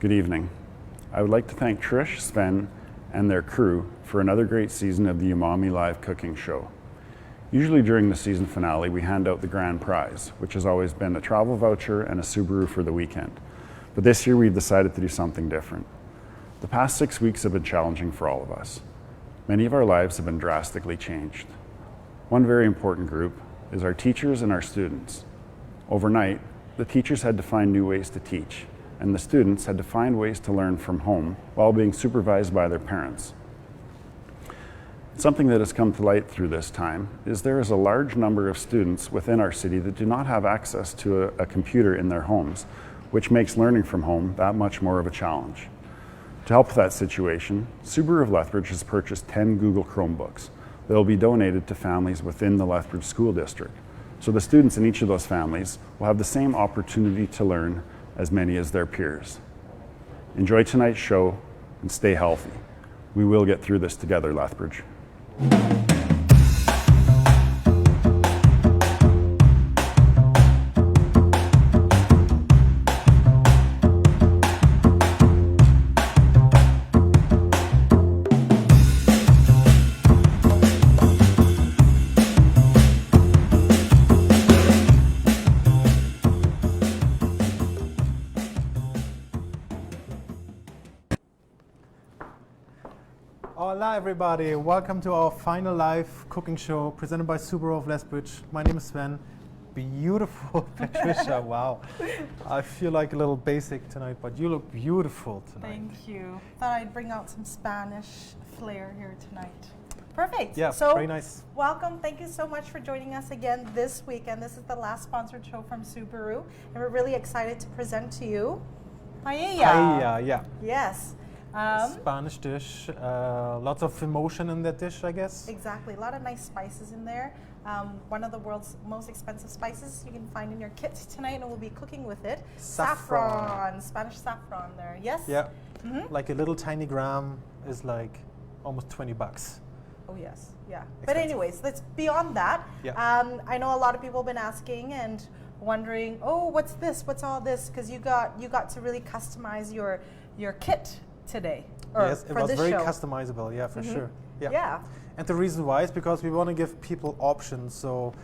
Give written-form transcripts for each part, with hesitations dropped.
Good evening. I would like to thank Trish, Sven, and their crew for another great season of the Umami Live Cooking Show. Usually during the season finale, we hand out the grand prize, which has always been a travel voucher and a Subaru for the weekend. But this year we've decided to do something different. The past 6 weeks have been challenging for all of us. Many of our lives have been drastically changed. One very important group is our teachers and our students. Overnight, the teachers had to find new ways to teach, and the students had to find ways to learn from home while being supervised by their parents. Something that has come to light through this time is there is a large number of students within our city that do not have access to a computer in their homes, which makes learning from home that much more of a challenge. To help with that situation, Subaru of Lethbridge has purchased 10 Google Chromebooks that will be donated to families within the Lethbridge School District. So the students in each of those families will have the same opportunity to learn as many as their peers. Enjoy tonight's show and stay healthy. We will get through this together, Lethbridge. Hola everybody, welcome to our final live cooking show presented by Subaru of Lethbridge. My name is Sven. Beautiful Patricia, wow. I feel like a little basic tonight, but you look beautiful tonight. Thank you. Thought I'd bring out some Spanish flair here tonight. Perfect. Yeah, so very nice. Welcome. Thank you so much for joining us again this weekend. This is the last sponsored show from Subaru, and we're really excited to present to you paella. Paella, yeah. Yes. Spanish dish, lots of emotion in that dish, I guess. Exactly, a lot of nice spices in there. One of the world's most expensive spices you can find in your kit tonight, and we'll be cooking with it. Saffron, Spanish saffron there, yes? Yeah, like a little tiny gram is like almost 20 bucks. Oh yes, yeah. Expensive. But anyways, let's beyond that. Yeah. I know a lot of people have been asking and wondering, oh, what's this? What's all this? Because you got to really customize your kit today. Yes, it was very customizable, yeah, for sure. Yeah. And the reason why is because we want to give people options. So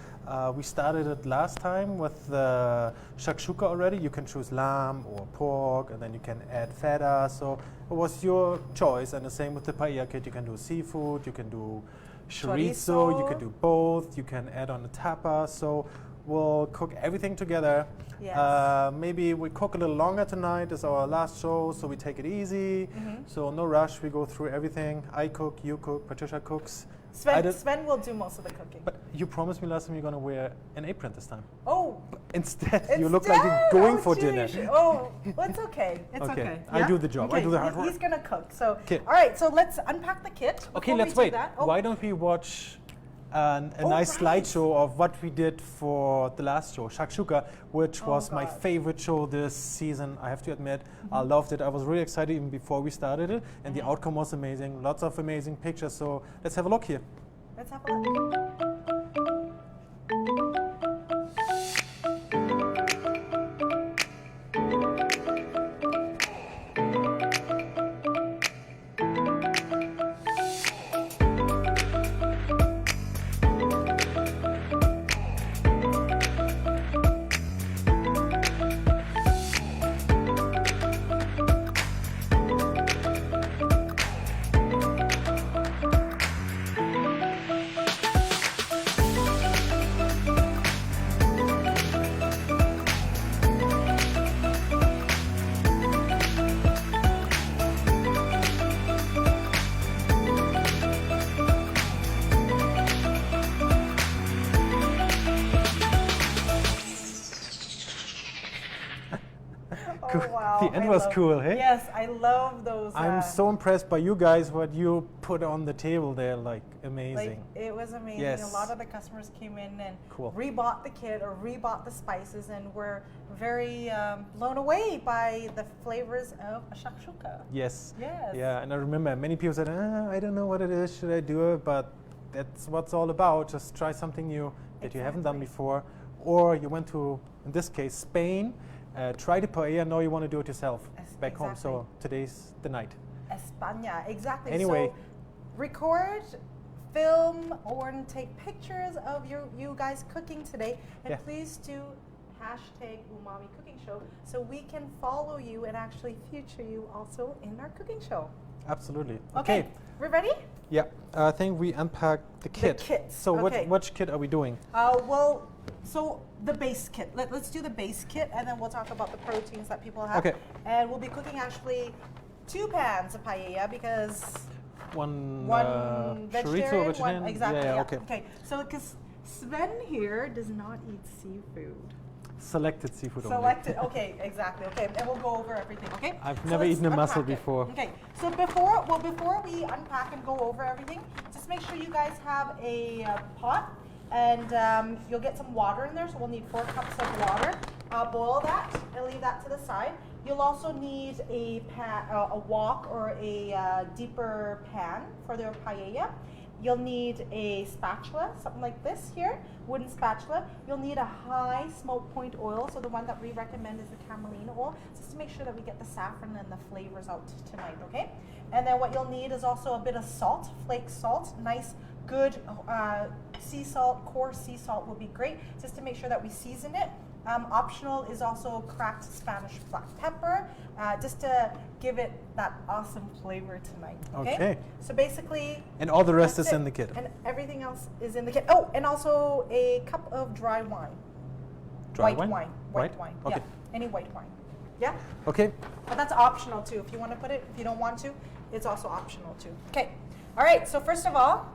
we started it last time with the shakshuka already. You can choose lamb or pork, and then you can add feta. So it was your choice. And the same with the paella kit. You can do seafood, you can do chorizo, you can do both. You can add on the tapas. So we'll cook everything together. Yes. Maybe we cook a little longer tonight. It's our last show, so we take it easy. So no rush. We go through everything. I cook, you cook, Patricia cooks. Sven will do most of the cooking. But you promised me last time you're going to wear an apron this time. Oh. But instead, you look like you're going for dinner. Oh, well, it's okay. It's okay. I do the job. Okay. I do the hard work. He's going to cook. So, Okay. all right. So let's unpack the kit. Okay, let's wait. Why don't we watch a nice slideshow of what we did for the last show, Shakshuka, which was my favorite show this season, I have to admit. I loved it. I was really excited even before we started it, and the outcome was amazing. Lots of amazing pictures, so let's have a look here. Let's have a look. Oh, wow. The end was cool, hey? Yes, I love those. I'm so impressed by you guys, what you put on the table there, like amazing. It was amazing. Yes. A lot of the customers came in and Cool. rebought the kit or rebought the spices, and were very blown away by the flavors of a shakshuka. Yes. Yes. Yeah, and I remember many people said, I don't know what it is, should I do it? But that's what's all about. Just try something new that you haven't done before. Or you went to, in this case, Spain, try the paella, now you want to do it yourself back home. Exactly. So today's the night. España, exactly. Anyway. So record, film, or take pictures of you guys cooking today, and Yeah. please do hashtag Umami Cooking Show so we can follow you and actually feature you also in our cooking show. Absolutely. Okay, we're ready? Yeah, I think we unpacked the kit. kits, So okay. which kit are we doing? Well, so the base kit. Let's do the base kit, and then we'll talk about the proteins that people have. Okay. And we'll be cooking actually 2 pans of paella because One one vegetarian, chorizo, one exactly. Yeah, Yeah. okay. Okay. So because Sven here does not eat seafood. Selected seafood only. Selected. Okay, exactly. Okay, and we'll go over everything. Okay. I've So never let's eaten a mussel unpack it. before. Okay. So before we unpack and go over everything, just make sure you guys have a pot, and you'll get some water in there. So we'll need 4 cups of water. Boil that and leave that to the side. You'll also need a wok or a deeper pan for the paella. You'll need a spatula, something like this here, wooden spatula. You'll need a high smoke point oil, so the one that we recommend is the camelina oil, just to make sure that we get the saffron and the flavors out tonight, okay? And then what you'll need is also a bit of salt, flake salt, nice, good sea salt, coarse sea salt will be great, just to make sure that we season it. Optional is also cracked Spanish black pepper, just to give it that awesome flavor tonight. Okay. Okay. So basically. And all the rest that's is it. in the kit. And everything else is in the kit. Oh, and also a cup of dry wine. Dry White wine? White White? wine. Okay. Yeah. Any white wine. Yeah. Okay. But that's optional too. If you want to put it, if you don't want to, it's also optional too. Okay. All right. So first of all,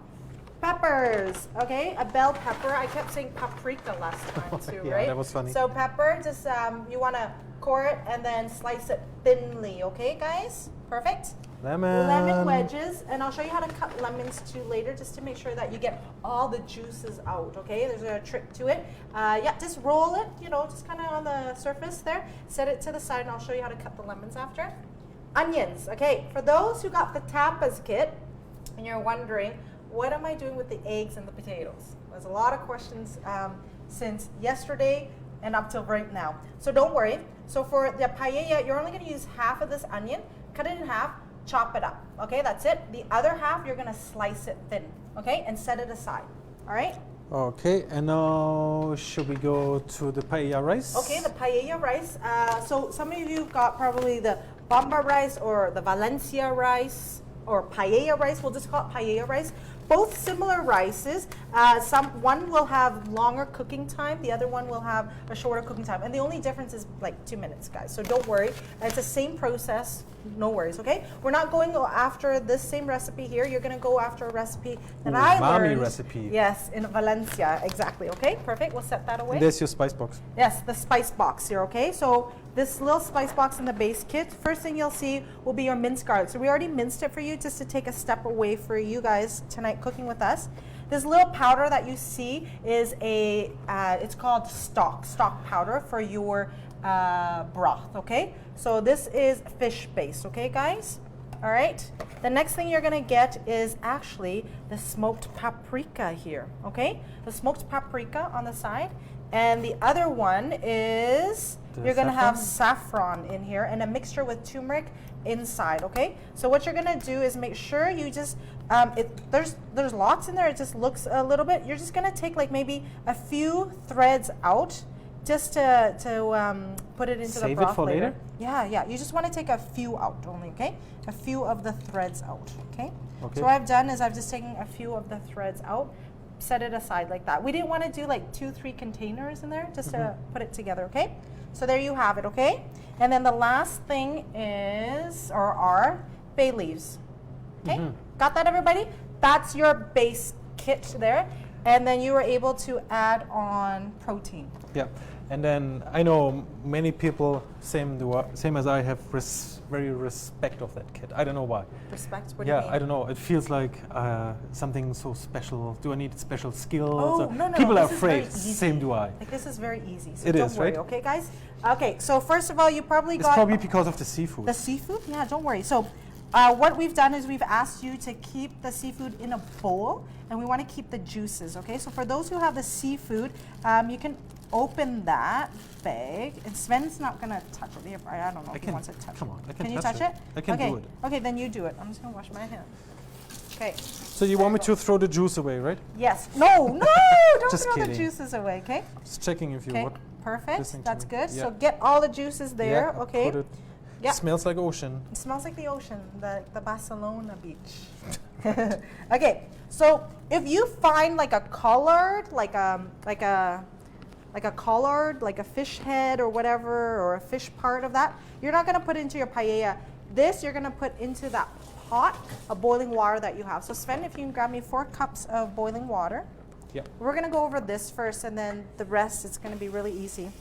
peppers. Okay. A bell pepper. I kept saying paprika last time too, Yeah, right? that was funny. So pepper, just you want to core it and then slice it thinly. Okay, guys. Perfect. Lemon wedges, and I'll show you how to cut lemons too later, just to make sure that you get all the juices out. Okay, there's a trick to it. Yeah, just roll it, just kind of on the surface there. Set it to the side, and I'll show you how to cut the lemons after. Onions. Okay, for those who got the Tapas Kit, and you're wondering, what am I doing with the eggs and the potatoes? There's a lot of questions since yesterday and up till right now. So don't worry. So for the paella, you're only going to use half of this onion. Cut it in half. Chop it up. Okay, that's it. The other half, you're gonna slice it thin. Okay, and set it aside. All right. Okay, and now should we go to the paella rice? Okay, the paella rice. So some of you got probably the Bamba rice or the Valencia rice or paella rice. We'll just call it paella rice. Both similar rices. One will have longer cooking time. The other one will have a shorter cooking time. And the only difference is like 2 minutes, guys. So don't worry. It's the same process. No worries, okay? We're not going after this same recipe here. You're going to go after a recipe that I learned. Umami recipe. Yes, in Valencia. Exactly. Okay, perfect. We'll set that away. And there's your spice box. Yes, the spice box here, okay? So this little spice box in the base kit, first thing you'll see will be your minced garlic. So we already minced it for you just to take a step away for you guys tonight cooking with us. This little powder that you see is it's called stock powder for your broth, okay? So this is fish based, okay guys? All right, the next thing you're gonna get is actually the smoked paprika here, okay? The smoked paprika on the side. And the other one is, you're gonna have saffron in here and a mixture with turmeric inside, okay? So what you're gonna do is make sure you just, there's lots in there, it just looks a little bit. You're just gonna take like maybe a few threads out just to put it into the broth. Save it for later? Yeah, you just wanna take a few out only, okay? A few of the threads out, okay? Okay. So what I've done is I've just taken a few of the threads out, set it aside like that. We didn't want to do like 2-3 containers in there, just to put it together, okay? So there you have it, okay? And then the last thing is, or are, bay leaves. Okay, got that everybody? That's your base kit there. And then you were able to add on protein. Yeah, and then I know many people, same as I, have very respect of that kit. I don't know why. Respect? What do you mean? Yeah, I don't know. It feels like something so special. Do I need special skills? Oh, Or no. People are this is very afraid. easy. Same do I. Like this is very easy. So It don't is, worry, right? okay, guys? Okay, so first of all, you probably It's got probably because of the seafood. the seafood. Yeah, don't worry. So what we've done is we've asked you to keep the seafood in a bowl, and we want to keep the juices. Okay, so for those who have the seafood, you can open that bag, and Sven's not gonna touch it. I don't know if he wants to touch it. Come on, I Can can you touch it? I can okay. do it. Okay, then you do it. I'm just gonna wash my hand. Okay. So you want me to throw the juice away, right? Yes. No, don't Just throw the kidding. juices away, okay? Just checking if you Okay, would. perfect. listening to That's me. good. Yeah. So get all the juices there, Yeah, okay? put it. Yeah. Smells like ocean. It smells like the ocean, the Barcelona beach. Okay, so if you find like a colored, like a colored, like a fish head or whatever, or a fish part of that, you're not gonna put into your paella. This you're gonna put into that pot of boiling water that you have. So Sven, if you can grab me 4 cups of boiling water. Yep. We're gonna go over this first, and then the rest it's gonna be really easy.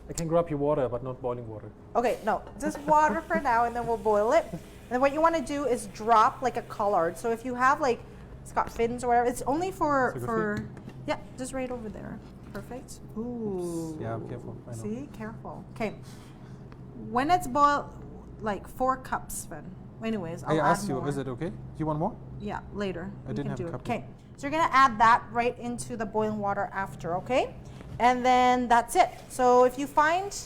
I can grab your water, but not boiling water. Okay, no, just water for now, and then we'll boil it. And what you want to do is drop like a collard. So if you have like, it's got fins or whatever, it's only for yeah, just right over there. Perfect. Ooh. Yeah, careful. I know. See, careful. Okay. When it's boiled, like 4 cups, Sven. Anyways, I'll I add asked you, more. is it okay? You want more? Yeah, later. I You didn't can have do a it. cup Okay, so you're gonna add that right into the boiling water after, okay? And then that's it. So if you find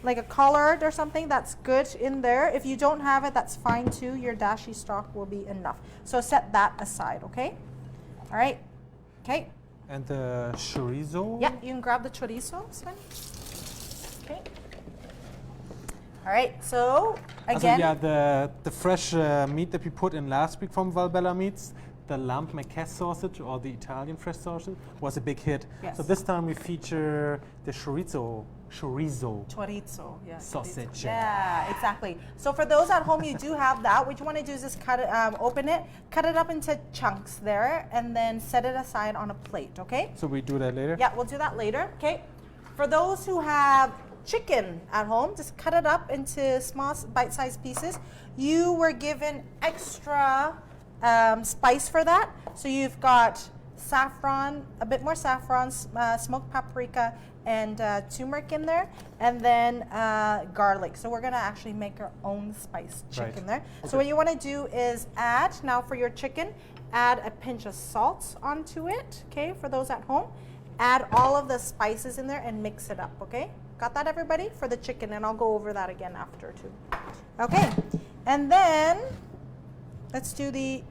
like a collard or something, that's good in there. If you don't have it, that's fine too. Your dashi stock will be enough. So set that aside, okay? All right, okay. And the chorizo? Yeah, you can grab the chorizo, Sven. Okay. All right, so again. Also, yeah, the fresh meat that we put in last week from Valbella Meats, the lamb maquette sausage or the Italian fresh sausage was a big hit. Yes. So this time we feature the chorizo. Chorizo, yeah. Sausage. Chorizo. Yeah, exactly. So for those at home, you do have that. What you want to do is just cut it, open it, cut it up into chunks there, and then set it aside on a plate, okay? So we do that later? Yeah, we'll do that later, okay? For those who have chicken at home, just cut it up into small bite-sized pieces. You were given extra spice for that. So you've got saffron, a bit more saffron, smoked paprika, and turmeric in there, and then garlic. So we're gonna actually make our own spiced chicken there. Okay. So what you wanna do is add, now for your chicken, add a pinch of salt onto it, okay, for those at home. Add all of the spices in there and mix it up, okay? Got that, everybody? For the chicken, and I'll go over that again after too. Okay, and then let's do the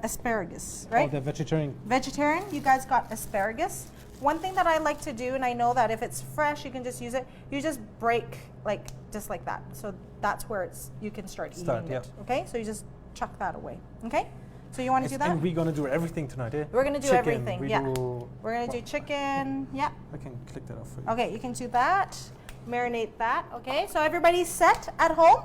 asparagus, right? Oh, the vegetarian. Vegetarian, you guys got asparagus. One thing that I like to do, and I know that if it's fresh, you can just use it. You just break just like that. So that's where you can start eating it. Okay, so you just chuck that away. Okay, so you want to do that? And we're gonna do everything tonight, eh? We're gonna do Chicken, everything. we Yeah, do- we're gonna do chicken. Yeah. I can click that off for you. Okay, you can do that. Marinate that. Okay, so everybody's set at home.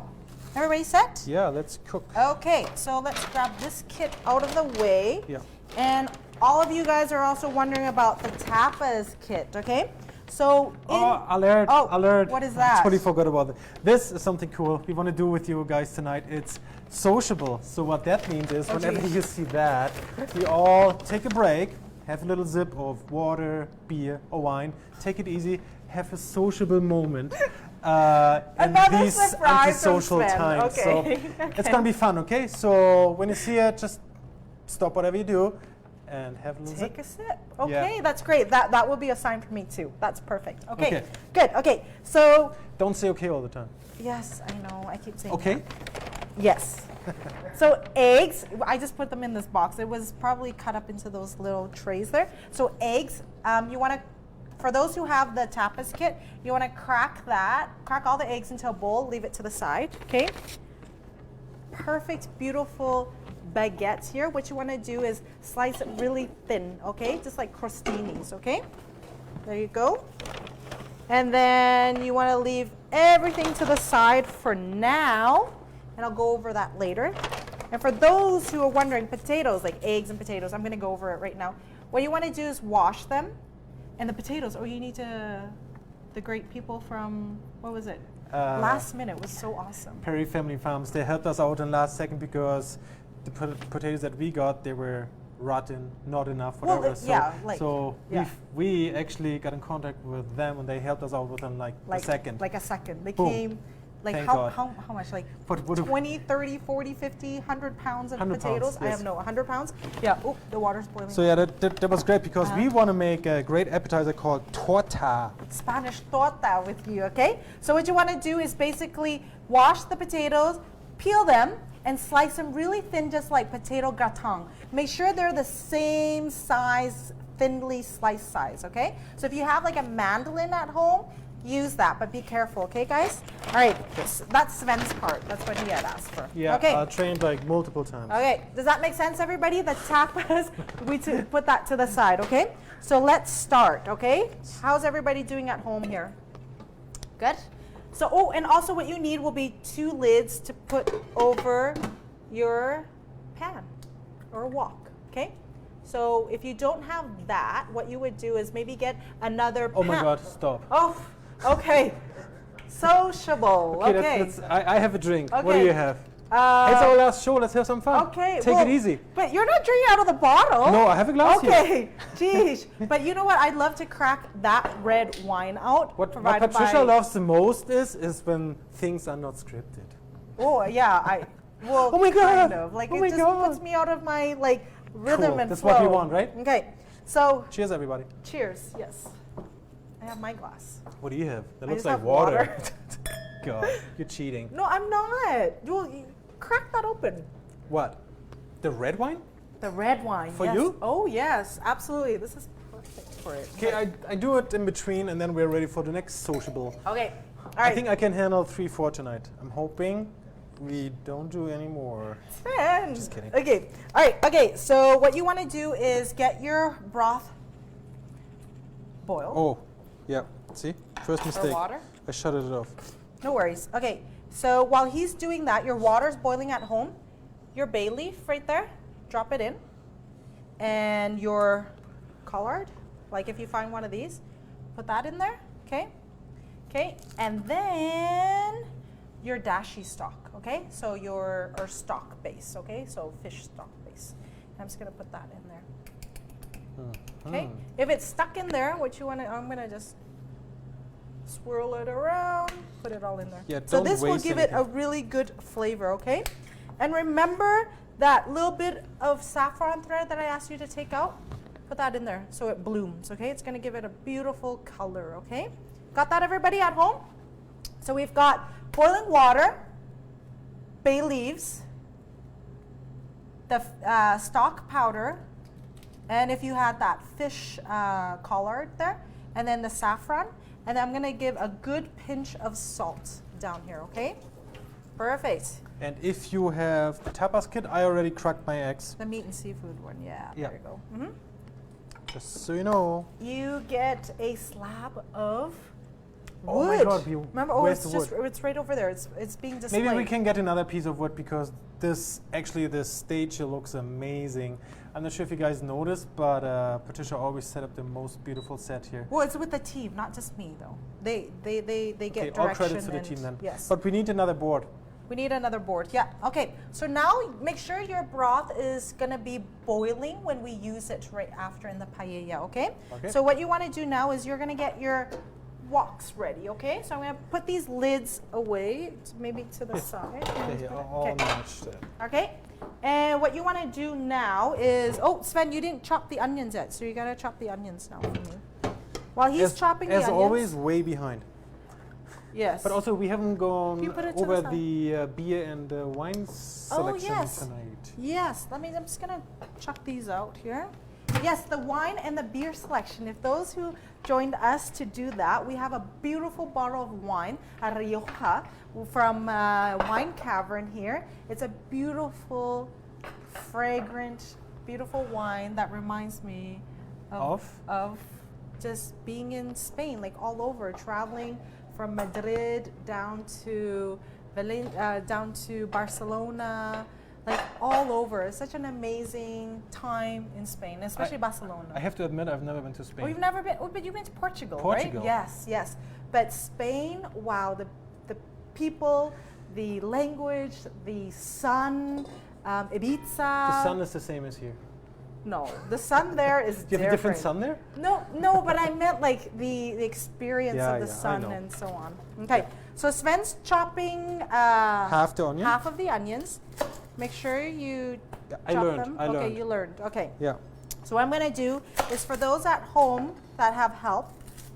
Everybody set? Yeah, let's cook. Okay, so let's grab this kit out of the way. Yeah. And all of you guys are also wondering about the tapas kit, okay? So Alert! Oh, Alert! what is I that? totally forgot about it. This is something cool we want to do with you guys tonight. It's sociable. So what that means is, Oh, whenever geez. you see that, we all take a break, have a little sip of water, beer, or wine, take it easy, have a sociable moment. In Another these surprise from antisocial Sven. times. Okay. So it's gonna be fun, okay? So when you see it, just stop whatever you do and have a little Take sip. a sip. Okay, that's great. That will be a sign for me too. That's perfect. Okay, Okay. good. Okay, so Don't say okay all the time. yes, I know. I keep saying Okay? that. Yes. So eggs, I just put them in this box. It was probably cut up into those little trays there. So eggs, you want to, for those who have the tapas kit, you want to crack all the eggs into a bowl, leave it to the side, okay? Perfect, beautiful baguettes here. What you want to do is slice it really thin, okay? Just like crostinis, okay? There you go. And then you want to leave everything to the side for now, and I'll go over that later. And for those who are wondering, potatoes, like eggs and potatoes, I'm going to go over it right now. What you want to do is wash them. And the potatoes, you need the great people from, what was it? Last Minute was so awesome. Perry Family Farms, they helped us out in last second because the potatoes that we got, they were rotten, not enough, Well, whatever. yeah, we actually got in contact with them and they helped us out within like a second. Like a second. They Boom. came, Like Thank how, God. how much? Like But would 20, 30, 40, 50, 100 pounds of 100 pounds, potatoes? I yes. have no, 100 pounds? Yeah. Oh, the water's boiling. So yeah, that was great because we want to make a great appetizer called torta. Spanish torta with you, okay? So what you want to do is basically wash the potatoes, peel them, and slice them really thin, just like potato gratin. Make sure they're the same size, thinly sliced size, okay? So if you have like a mandolin at home, use that, but be careful, okay, guys? All right, that's Sven's part. That's what he had asked for. Yeah, Okay. trained like multiple times. Okay, does that make sense, everybody? The tapas, put that to the side, okay? So let's start, okay? How's everybody doing at home here? Good? So, oh, and also what you need will be 2 lids to put over your pan or wok, okay? So if you don't have that, what you would do is maybe get another pan. Oh my God, stop. Oh, okay. Sociable, okay. I have a drink. What do Okay. you have? It's our last show. Let's have some fun. Okay. Take well, it easy. But you're not drinking out of the bottle. No, I have a glass here. Okay. Geez. But you know what? I'd love to crack that red wine out. What provided Patricia by, loves the most is when things are not scripted. Oh yeah, well, Oh my God. kind of. Like Oh it my just God. puts me out of my like rhythm Cool. and That's flow. what we want, right? Okay. So Cheers, everybody. cheers. Yes. I have my glass. What do you have? That I looks just like have water. God, you're cheating. No, I'm not. Well, you crack that open. What? The red wine? The red wine. For yes. you? Oh yes, absolutely. This is perfect for it. Okay, I do it in between, and then we're ready for the next sociable. Okay. All right. I think I can handle 3-4 tonight. I'm hoping we don't do any more. Sven. Just kidding. Okay. All right. Okay. So what you want to do is get your broth boil. Oh, yeah. See? First Or mistake. water. I shut it off. No worries. Okay. So while he's doing that, your water's boiling at home. Your bay leaf right there, drop it in. And your collard, like if you find one of these, put that in there. Okay. Okay. And then your dashi stock. Okay. So your or stock base. Okay. So fish stock base. I'm just gonna put that in there. Okay. If it's stuck in there, what you want to, I'm gonna just swirl it around, put it all in there. Yeah, So don't this will waste give it a anything. really good flavor, okay? And remember that little bit of saffron thread that I asked you to take out? Put that in there so it blooms, okay? It's gonna give it a beautiful color, okay? Got that, everybody at home? So we've got boiling water, bay leaves, the stock powder, and if you had that fish collard there, and then the saffron, and I'm gonna give a good pinch of salt down here, okay? Perfect. And if you have the tapas kit, I already cracked my eggs. The meat and seafood one, yeah, Yeah. there you go. Just so you know. You get a slab of wood. Oh my God, Remember, where's it's the just, it's right over there. It's being displayed. Maybe we can get another piece of wood because this stage here looks amazing. I'm not sure if you guys noticed, but Patricia always set up the most beautiful set here. Well, it's with the team, not just me though. They get Okay, direction. all credits to the and- team then. Yes. But we need another board. We need another board. Yeah. Okay. So now make sure your broth is gonna be boiling when we use it right after in the paella. Okay. Okay. So what you want to do now is you're gonna get your woks ready. Okay. So I'm gonna put these lids away, maybe to the side. Okay, all Okay. matched. Okay. And what you want to do now is, oh, Sven, you didn't chop the onions yet, so you gotta chop the onions now for me. While he's chopping the as onions. always, way behind. Yes. But also, we haven't gone You put it to over the the beer and the wine selection yes. tonight. Yes, I'm just gonna chuck these out here. Yes, the wine and the beer selection. If those who joined us to do that, we have a beautiful bottle of wine, a Rioja, from Wine Cavern here. It's a beautiful, fragrant, beautiful wine that reminds me of just being in Spain, like all over, traveling from Madrid down to Barcelona, like all over. It's such an amazing time in Spain, especially Barcelona. I have to admit, I've never been to Spain. Oh, you've never been? Oh, but you've been to Portugal, Portugal. right? Yes, yes. But Spain, wow, the people, the language, the sun, Ibiza. The sun is the same as here. No, the sun there is Do you have a different sun there? No, but I meant like the experience Yeah, of the yeah, I sun know. and so on. Okay, So Sven's chopping half the onion. half of the onions. Make sure you I chop learned. them. I okay, learned. you learned. Okay. Yeah. So what I'm going to do is for those at home that have help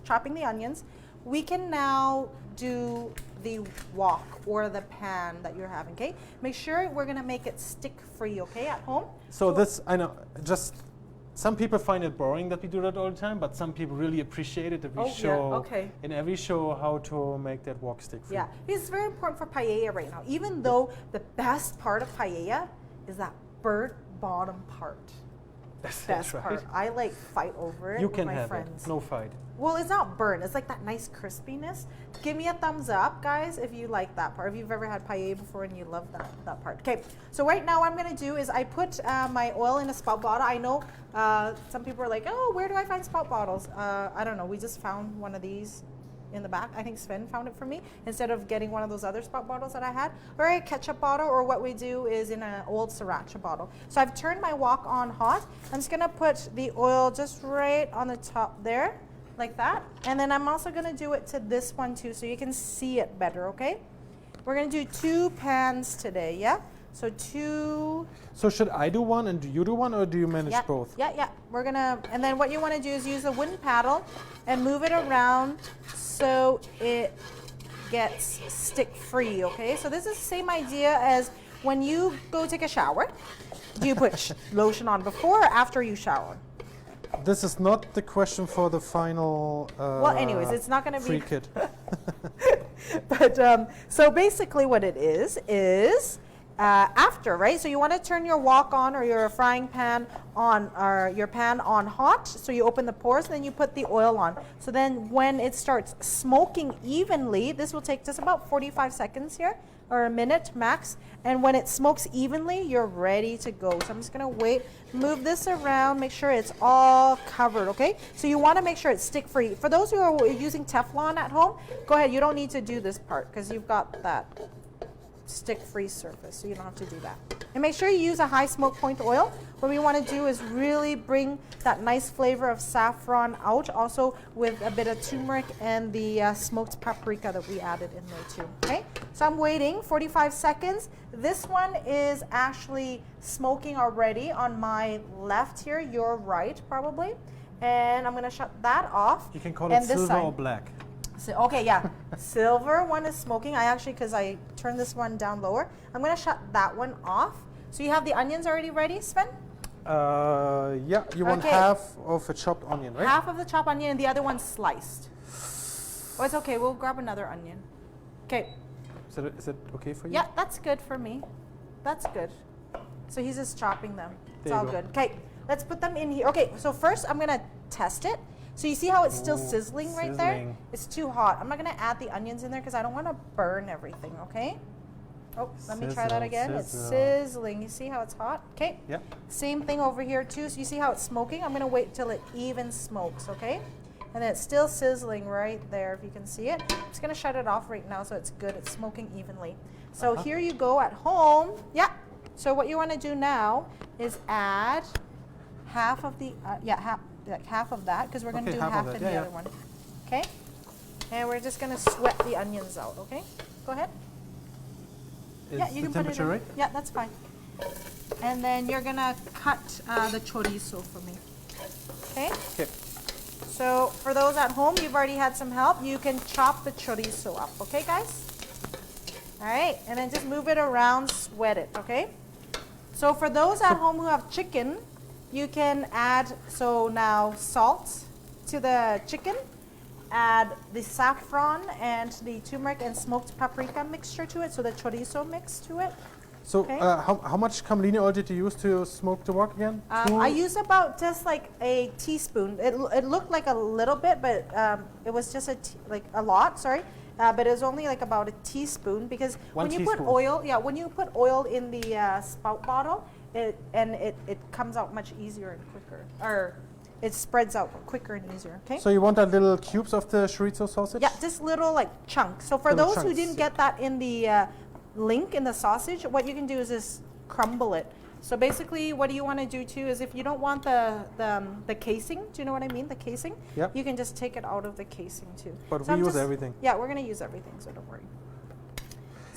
chopping the onions, we can now do the wok or the pan that you're having, okay? Make sure we're going to make it stick free, okay, at home. So this, I know, just some people find it boring that we do that all the time, but some people really appreciate it that we show in every show how to make that wok stick free. Yeah, it's very important for paella right now, even though the best part of paella is that burnt bottom part. Best right. part. I like fight over it You with can my have friends. it. No fight. Well, it's not burnt. It's like that nice crispiness. Give me a thumbs up, guys, if you like that part. If you've ever had paella before and you love that part. Okay, so right now what I'm going to do is I put my oil in a spout bottle. I know some people are like, oh, where do I find spout bottles? I don't know. We just found one of these in the back. I think Sven found it for me instead of getting one of those other spout bottles that I had. Or a ketchup bottle, or what we do is in an old sriracha bottle. So I've turned my wok on hot. I'm just going to put the oil just right on the top there, like that. And then I'm also going to do it to this one too, so you can see it better, okay? We're going to do 2 pans today, yeah? So 2. So should I do one and do you do one, or do you manage Yeah, both? yeah. We're going to, and then what you want to do is use a wooden paddle and move it around so it gets stick free, okay? So this is the same idea as when you go take a shower. Do you put lotion on before or after you shower? This is not the question for the final Well, anyways, it's not going to free be. kit. But so basically what it is after, right? So you want to turn your wok on, or your frying pan on, or your pan on hot. So you open the pores, and then you put the oil on. So then when it starts smoking evenly, this will take just about 45 seconds here, or a minute max. And when it smokes evenly, you're ready to go. So I'm just gonna wait, move this around, make sure it's all covered, okay? So you wanna make sure it's stick free. For those who are using Teflon at home, go ahead, you don't need to do this part because you've got that stick-free surface, so you don't have to do that. And make sure you use a high smoke point oil. What we want to do is really bring that nice flavor of saffron out, also with a bit of turmeric and the smoked paprika that we added in there too, okay? So I'm waiting 45 seconds. This one is actually smoking already on my left here, your right probably. And I'm gonna shut that off. You can call it silver or black. So, okay, yeah. Silver one is smoking. I actually, because I turned this one down lower, I'm going to shut that one off. So you have the onions already ready, Sven? Yeah, you want half of a chopped onion, right? Half of the chopped onion and the other one sliced. Oh, it's okay. We'll grab another onion. Okay. Is it okay for you? Yeah, that's good for me. That's good. So he's just chopping them. It's all good. Okay, let's put them in here. Okay, so first I'm going to test it. So you see how it's still sizzling right there? It's too hot. I'm not going to add the onions in there because I don't want to burn everything, okay? Oh, let me try that again. It's sizzling. You see how it's hot? Okay. Yep. Same thing over here too. So you see how it's smoking? I'm going to wait till it even smokes, okay? And then it's still sizzling right there, if you can see it. I'm just going to shut it off right now so it's good. It's smoking evenly. So here you go at home. Yeah. So what you want to do now is add half of the, half of that, because we're going to do half in the other one. Okay? And we're just going to sweat the onions out, okay? Go ahead. Is yeah, you can put it in. right? Yeah, that's fine. And then you're going to cut the chorizo for me. Okay? Okay. So for those at home, you've already had some help. You can chop the chorizo up, okay, guys? All right, and then just move it around, sweat it, okay? So for those at home who have chicken, you can add, so now salt to the chicken, add the saffron and the turmeric and smoked paprika mixture to it, so the chorizo mix to it. So how much camelina oil did you use to smoke the wok again? I used about just like a teaspoon. It looked like a little bit, but it was just a lot, sorry. But it was only like about a teaspoon because when you put oil, when you put oil in the spout bottle, it comes out much easier and quicker, or it spreads out quicker and easier. Okay. So you want that little cubes of the chorizo sausage? Yeah, just little like chunks. So for little those chunks, who didn't get that in the link in the sausage, what you can do is just crumble it. So basically, what you want to do too is if you don't want the casing, do you know what I mean? The casing. Yep. You can just take it out of the casing too. But So we I'm use everything. Yeah, we're gonna use everything, so don't worry.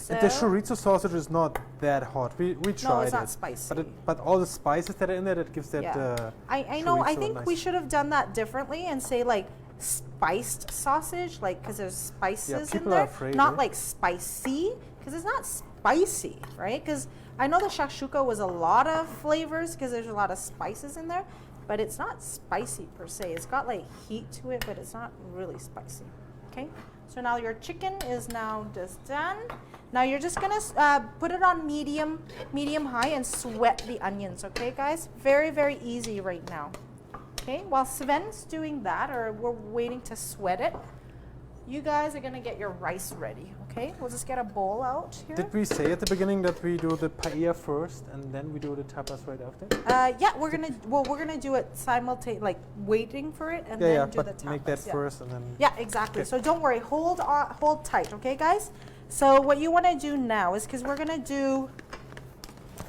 And the chorizo sausage is not that hot. We tried no, it's it. not spicy. But all the spices that are in there, that gives that. Yeah. I know. I chorizo think nice. we should have done that differently and say like spiced sausage, like because there's spices in people there, are afraid, not eh? like spicy, because it's not spicy, right? Because I know the shakshuka was a lot of flavors because there's a lot of spices in there, but it's not spicy per se. It's got like heat to it, but it's not really spicy. Okay. So now your chicken is now just done. Now you're just gonna put it on medium high and sweat the onions, okay guys? Very, very easy right now. Okay, while Sven's doing that, or we're waiting to sweat it, you guys are gonna get your rice ready, okay? We'll just get a bowl out here. Did we say at the beginning that we do the paella first and then we do the tapas right after? Yeah, we're gonna do it simultaneously, like waiting for it and then do the but tapas. make that yeah. first and then. Yeah, exactly. Okay. So don't worry, hold tight, okay guys? So what you wanna do now is, because we're gonna do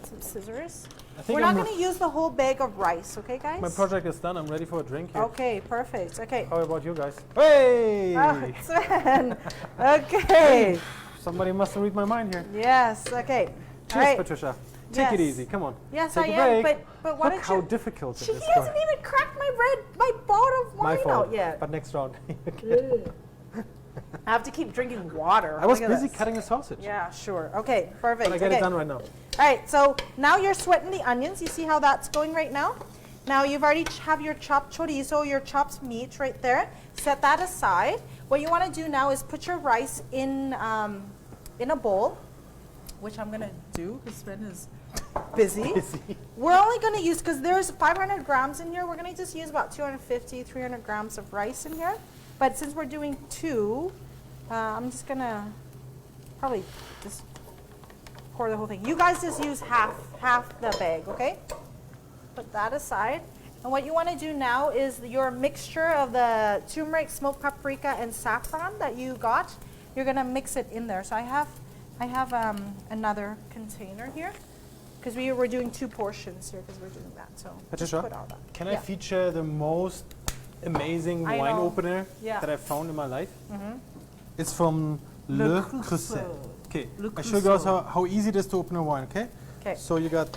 some scissors. I think We're not I'm going to use the whole bag of rice, okay, guys? My project is done. I'm ready for a drink here. Okay, perfect. Okay. How about you guys? Hey! Oh, Sven. Okay. Somebody must read my mind here. Yes. Okay. Cheers, All right. Patricia. Take it Yes. easy. Come on. Yes, Take I a am. break. But why Look don't how you? difficult it She is. hasn't even cracked my bottle of My wine fault. out yet. But next round. I have to keep drinking water. I was Look at busy this. cutting a sausage. Yeah, sure. Okay, perfect. But I get okay. it done right now. All right, so now you're sweating the onions. You see how that's going right now? Now you've already have your chopped chorizo, your chopped meat right there. Set that aside. What you want to do now is put your rice in a bowl, which I'm going to do because Sven is busy. We're only going to use, because there's 500 grams in here, we're going to just use about 250, 300 grams of rice in here. But since we're doing two, I'm just going to probably just pour the whole thing. You guys just use half the bag, okay? Put that aside. And what you want to do now is your mixture of the turmeric, smoked paprika, and saffron that you got. You're going to mix it in there. So I have another container here, because we were doing 2 portions here because we're doing that. So just Patricia, put all that. can I feature the most amazing I wine know. opener Yeah. that I've found in my life? Mm-hmm. It's from Le Creuset. Okay, I show you guys how easy it is to open a wine, okay? Okay. So you got,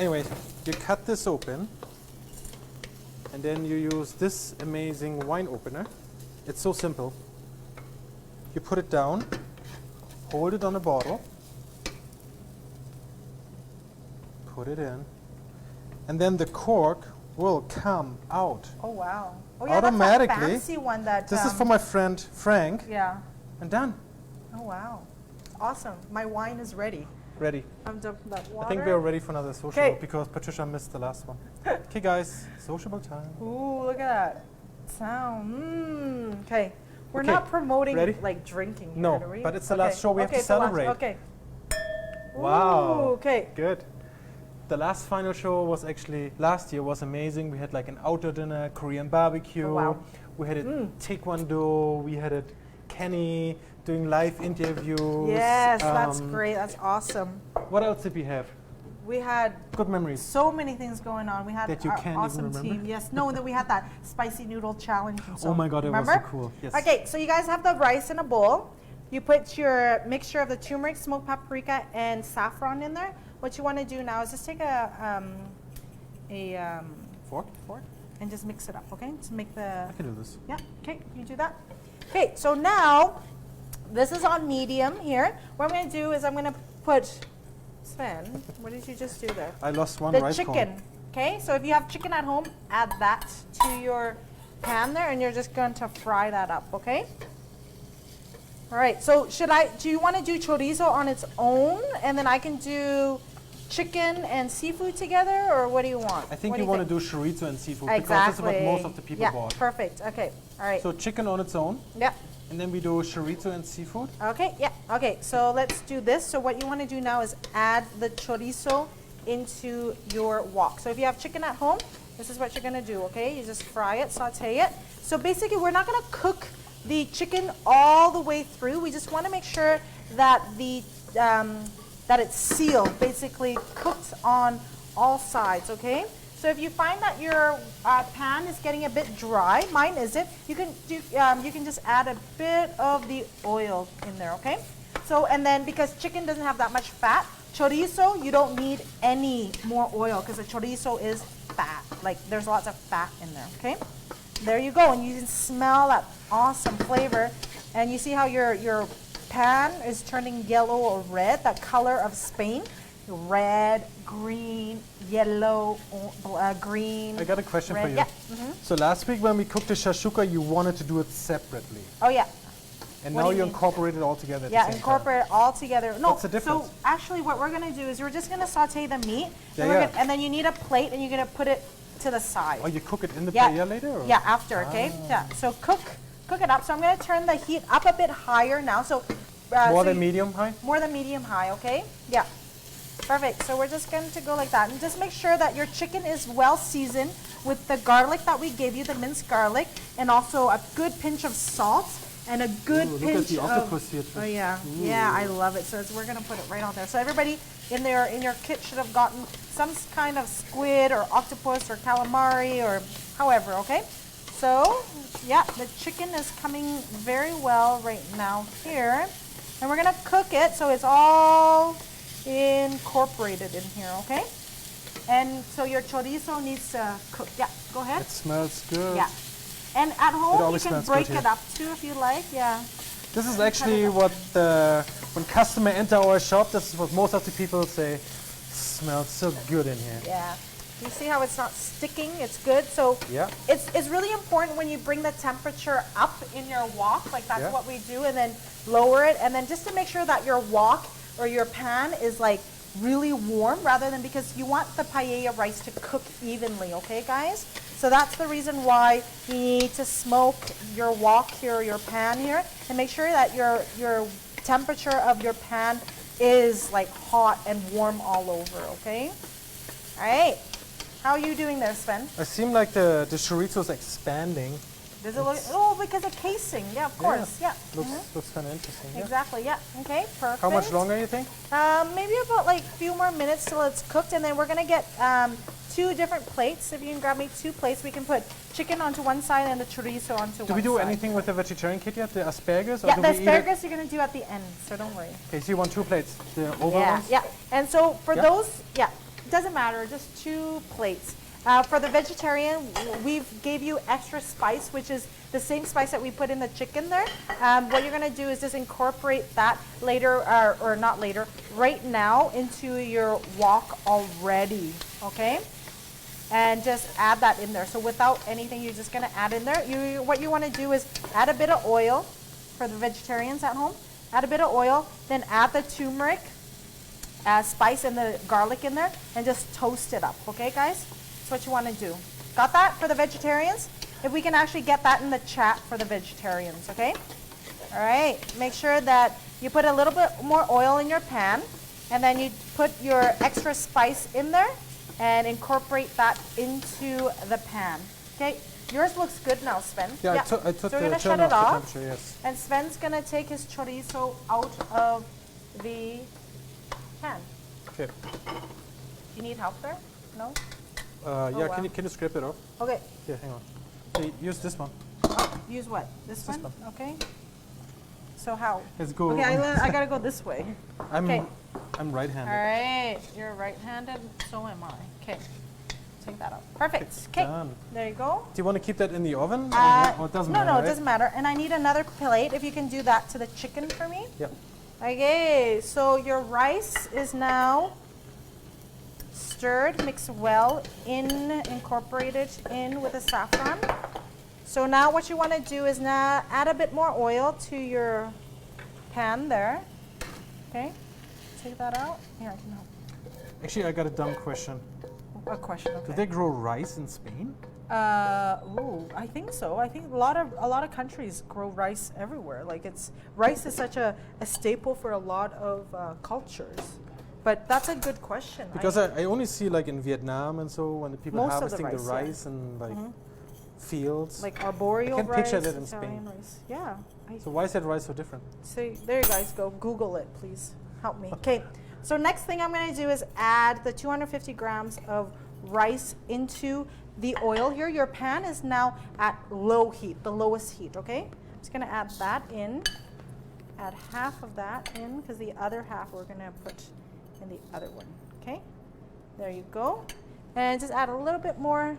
anyway, you cut this open, and then you use this amazing wine opener. It's so simple. You put it down, hold it on a bottle, put it in, and then the cork will come out. Oh wow! Oh yeah, that's Automatically. that fancy one that. This is for my friend Frank, Yeah. and done. Oh wow! Awesome. My wine is ready. Ready. I'm dumping that water. I think we are ready for another sociable Okay. because Patricia missed the last one. Okay, guys, sociable time. Ooh, look at that sound. Okay. We're Okay, not promoting ready? like drinking here, No, do we? but it's the last show, we have to it's the last- celebrate. Okay. Wow. Ooh, okay. Good. The last final show was actually last year, was amazing. We had like an outdoor dinner, Korean barbecue. Oh, wow. We had it taekwondo. We had it Kenny doing live interviews. Yes, that's great. That's awesome. What else did we have? We had Good memories. so many things going on. We had That you our can't even awesome remember? team. Yes, no, that we had that spicy noodle challenge. And so, Oh my God, it was so remember? cool. Yes. Okay, so you guys have the rice in a bowl. You put your mixture of the turmeric, smoked paprika, and saffron in there. What you want to do now is just take a Fork? and just mix it up, okay? To make the I can do this. yeah. Okay, you do that. Okay, so now this is on medium here. What I'm going to do is I'm going to put Sven. What did you just do there? I lost one The rice chicken. corn. Okay, so if you have chicken at home, add that to your pan there, and you're just going to fry that up. Okay. All right. So do you want to do chorizo on its own, and then I can do chicken and seafood together, or what do you want? I think What you do want to do chorizo and seafood because Exactly. that's what most of the people yeah, bought. perfect. Okay. All right. So chicken on its own, yeah. and then we do chorizo and seafood. Okay, yeah. Okay, so let's do this. So what you want to do now is add the chorizo into your wok. So if you have chicken at home, this is what you're going to do, okay? You just fry it, saute it. So basically, we're not going to cook the chicken all the way through. We just want to make sure that the that it's sealed, basically cooked on all sides, okay? So if you find that your pan is getting a bit dry, mine isn't, you can just add a bit of the oil in there, okay? So, and then because chicken doesn't have that much fat, chorizo, you don't need any more oil because the chorizo is fat. Like there's lots of fat in there, okay? There you go, and you can smell that awesome flavor. And you see how your pan is turning yellow or red, that color of Spain. Red, green, yellow, green. I got a question red. for you. Yeah. So last week when we cooked the shashuka, you wanted to do it separately. Oh yeah. And What now do you you mean? incorporate it all together at the Yeah, same incorporate it all together. No, What's the difference? so actually what we're gonna do is we're just gonna saute the meat, Yeah, and, yeah. and then you need a plate, and you're gonna put it to the side. time. Oh, you cook it in the Yeah. paella later? Or? Yeah, after, okay? Yeah, so cook it up. So I'm gonna turn the heat up a bit higher now. So More so than you- medium high? More than medium high, okay? Yeah. Perfect. So we're just going to go like that. And just make sure that your chicken is well seasoned with the garlic that we gave you, the minced garlic, and also a good pinch of salt and a good Ooh, look pinch at the of... octopus here. Oh yeah, yeah, I love it. So we're gonna put it right on there. So everybody in your kit should have gotten some kind of squid or octopus or calamari or however, okay? So yeah, the chicken is coming very well right now here. And we're gonna cook it so it's all incorporated in here, okay? And so your chorizo needs to cook. Yeah, go ahead. It smells good. Yeah. And at home you always can smells good break here. it up too if you like, yeah. This is actually what when customer enter our shop, this is what most of the people say. Smells so good in here. Yeah. You see how it's not sticking? It's good. So Yeah. it's really important when you bring the temperature up in your wok, like that's Yeah. what we do, and then lower it, and then just to make sure that your wok or your pan is like really warm rather than, because you want the paella rice to cook evenly, okay guys? So that's the reason why you need to smoke your wok here, your pan here, and make sure that your temperature of your pan is like hot and warm all over, okay? All right. How are you doing there, Sven? I seem like the chorizo is expanding. Does it look? Oh, because of casing. Yeah, of course. Yeah. Looks kind of interesting. Yeah. Exactly. Yeah. Okay. Perfect. How much longer you think? Maybe about like a few more minutes till it's cooked, and then we're gonna get 2 different plates. If you can grab me 2 plates, we can put chicken onto one side and the chorizo onto one side. Do we do anything with the vegetarian kit yet? The asparagus? Or Yeah, do the we eat it? asparagus you're gonna do at the end, so don't worry. Okay, so you want 2 plates? The oval Yeah, ones? yeah. And so for Yeah. those, yeah, doesn't matter, just 2 plates. For the vegetarian, we gave you extra spice, which is the same spice that we put in the chicken there. What you're gonna do is just incorporate that later, or not later, right now into your wok already, okay? And just add that in there. So without anything, you're just gonna add in there. What you wanna do is add a bit of oil for the vegetarians at home. Add a bit of oil, then add the turmeric, spice and the garlic in there, and just toast it up, okay guys? That's what you want to do. Got that for the vegetarians? If we can actually get that in the chat for the vegetarians, okay? All right, make sure that you put a little bit more oil in your pan, and then you put your extra spice in there and incorporate that into the pan, okay? Yours looks good now, Sven. Yeah, I took so the we're gonna turn shut it off off. the temperature, yes. And Sven's gonna take his chorizo out of the pan. Okay. Do you need help there? No? Yeah, wow. can you scrape it off? Okay. Here, hang on. Okay, use this one. Use what? This one? one. Okay. So how? Let's go. Okay, I gotta go this way. Okay. I'm right-handed. All right. You're right-handed. So am I. Okay. Take that out. Perfect. Okay. done. There you go. Do you want to keep that in the oven? Or it doesn't no, matter, no, right? it doesn't matter. And I need another plate. If you can do that to the chicken for me. Yep. Okay. So your rice is now stirred, mixed well, incorporated in with the saffron. So now what you want to do is now add a bit more oil to your pan there. Okay, take that out. Here, I can help. Actually, I got a dumb question. A question, Do okay. they grow rice in Spain? I think so. I think a lot of countries grow rice everywhere. Like rice is such a staple for a lot of cultures. But that's a good question. Because I only see like in Vietnam and so when the people Most of the harvesting the rice, yeah. rice and like fields. like arboreal I can rice, picture that in Italian Spain. rice. Yeah. So why is that rice so different? See, there you guys go. Google it, please. Help me. Okay. So next thing I'm going to do is add the 250 grams of rice into the oil here. Your pan is now at low heat, the lowest heat, okay? I'm just going to add that in. Add half of that in because the other half we're going to put in the other one, okay? There you go. And just add a little bit more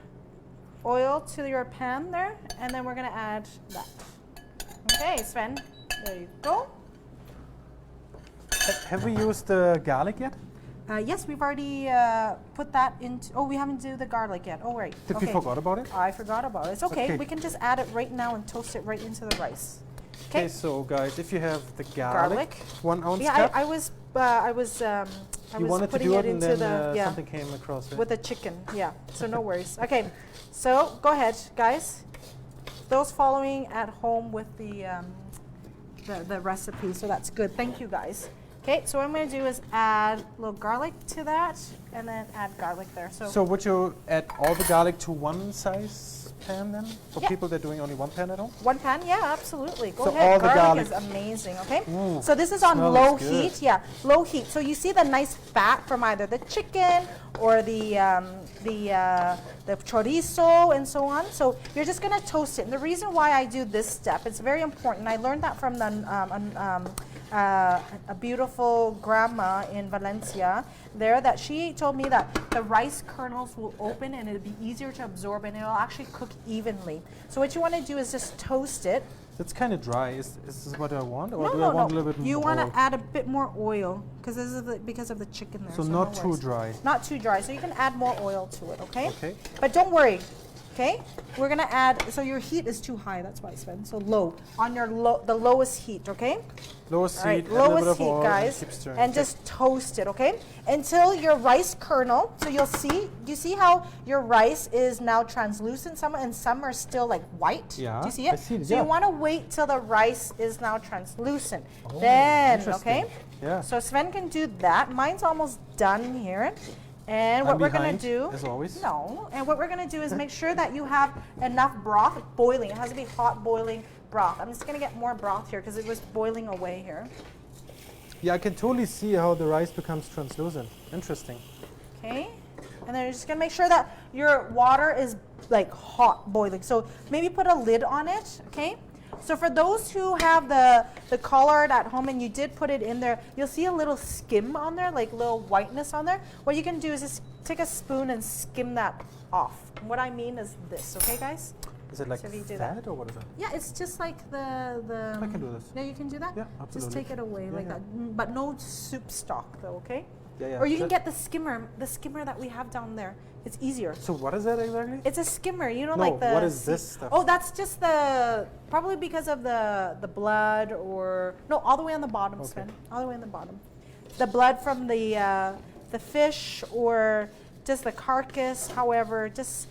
oil to your pan there, and then we're going to add that. Okay, Sven, there you go. Have we used the garlic yet? Yes, we've already put that into, oh, we haven't do the garlic yet. Oh, right. Did we forgot about it? I forgot about it. It's okay. Okay. We can just add it right now and toast it right into the rice. Okay, so guys, if you have the garlic, 1 ounce Yeah, cup. I was You wanted to putting do it it and into then the, something came across it. with the chicken. Yeah, so no worries. Okay, so go ahead, guys. Those following at home with the recipe, so that's good. Thank you, guys. Okay, so what I'm going to do is add a little garlic to that, and then add garlic there. So would you add all the garlic to one size pan then? For Yeah. people that are doing only one pan at home? One pan, yeah, absolutely. Go So ahead. all the Garlic is garlic. amazing. Okay. Ooh, So this is on smell low is good. heat. Yeah, low heat. So you see the nice fat from either the chicken or the chorizo and so on. So you're just gonna toast it. And the reason why I do this step, it's very important. I learned that from a beautiful grandma in Valencia there, that she told me that the rice kernels will open and it'll be easier to absorb and it'll actually cook evenly. So what you want to do is just toast it. It's kind of dry. Is this what I want? Or No, do no, I want no. a little bit You more? want to add a bit more oil because this is because of the chicken there. So no not too worries. dry. Not too dry. So you can add more oil to it, okay? Okay. But don't worry, okay? We're gonna add. So your heat is too high. That's why, Sven. So low on your the lowest heat, okay? Lowest All right, heat, add a little bit lowest of heat, oil, guys, keep stirring. and Okay. just toast it, okay? Until your rice kernel. So you'll see. Do you see how your rice is now translucent? Some and some are still like white. Yeah, Do you see it? I see it, So yeah. you want to wait till the rice is now translucent. Oh, Then, interesting. okay? Yeah. So Sven can do that. Mine's almost done here. And what I'm we're gonna behind, do, as always. no, and what we're gonna do is make sure that you have enough broth boiling. It has to be hot boiling broth. I'm just gonna get more broth here because it was boiling away here. Yeah, I can totally see how the rice becomes translucent. Interesting. Okay, and then you're just gonna make sure that your water is like hot boiling. So maybe put a lid on it, okay? So for those who have the collard at home and you did put it in there, you'll see a little skim on there, like little whiteness on there. What you can do is just take a spoon and skim that off. And what I mean is this, okay guys? Is it like So if you do fat that. or what is it? Yeah, it's just like the. I can do this. Yeah, you can do that? Yeah, Just absolutely. take it away Yeah, like yeah. that. But no soup stock though, okay? Yeah, yeah. Or you can That- get the skimmer that we have down there. It's easier. So what is that exactly? It's a skimmer, you know, No, like the. what is this stuff? Oh, that's just the probably because of the blood or no, all the way on the bottom, Okay. Sven. All the way on the bottom. The blood from the fish or just the carcass. However, just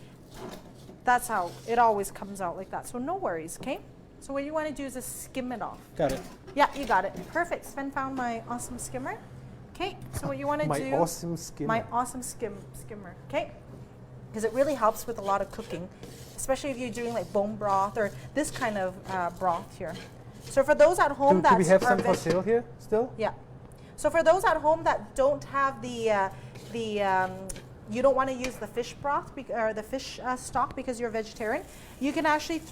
that's how it always comes out like that. So no worries, okay? So what you want to do is just skim it off. Got it. Yeah, you got it. Perfect. Sven found my awesome skimmer. Okay, so what you want to My do? awesome skin. My awesome skimmer. Okay, because it really helps with a lot of cooking, especially if you're doing like bone broth or this kind of broth here. So for those at home do we have are some for sale here still? yeah. So for those at home that don't have you don't want to use the fish broth or the fish stock because you're vegetarian, you can actually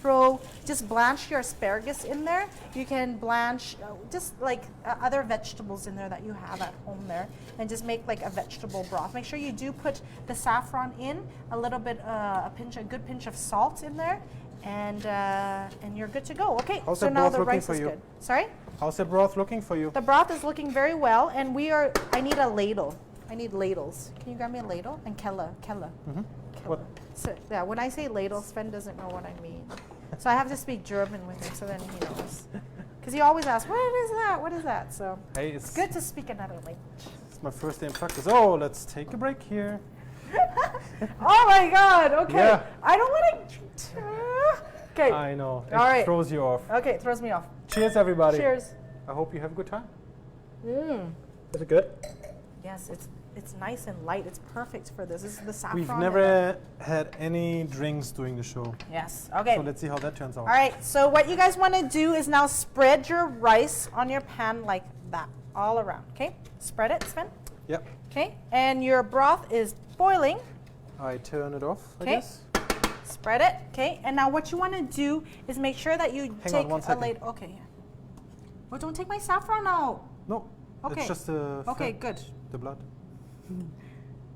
just blanch your asparagus in there. You can blanch just like other vegetables in there that you have at home there and just make like a vegetable broth. Make sure you do put the saffron in, a little bit, a good pinch of salt in there, and you're good to go. Okay, How's so that now broth the looking rice for is you? good. Sorry? How's the broth looking for you? The broth is looking very well, and I need a ladle. I need ladles. Can you grab me a ladle? And Kella. Mm-hmm. What? So, yeah, when I say ladle, Sven doesn't know what I mean. So I have to speak German with him, so then he knows. Because he always asks, what is that? What is that? So Hey, it's good to speak another language. It's my first day in practice. Oh, let's take a break here. Oh my God, okay. Yeah. I don't want to. Okay. I know. It All right. throws you off. Okay, it throws me off. Cheers, everybody. Cheers. I hope you have a good time. Mm. Is it good? Yes, it's nice and light. It's perfect for this. This is the saffron. We've and never had any drinks during the show. Yes. Okay. So let's see how that turns out. All right, so what you guys want to do is now spread your rice on your pan like that, all around, okay? Spread it, Sven. Yep. Okay, and your broth is boiling. I turn it off, I Okay. guess. Spread it. Okay, and now what you want to do is make sure that you Hang take on 1 a second. late. Okay, here. Well, don't take my saffron out. No, Okay. it's just the Okay, fat, good. the blood.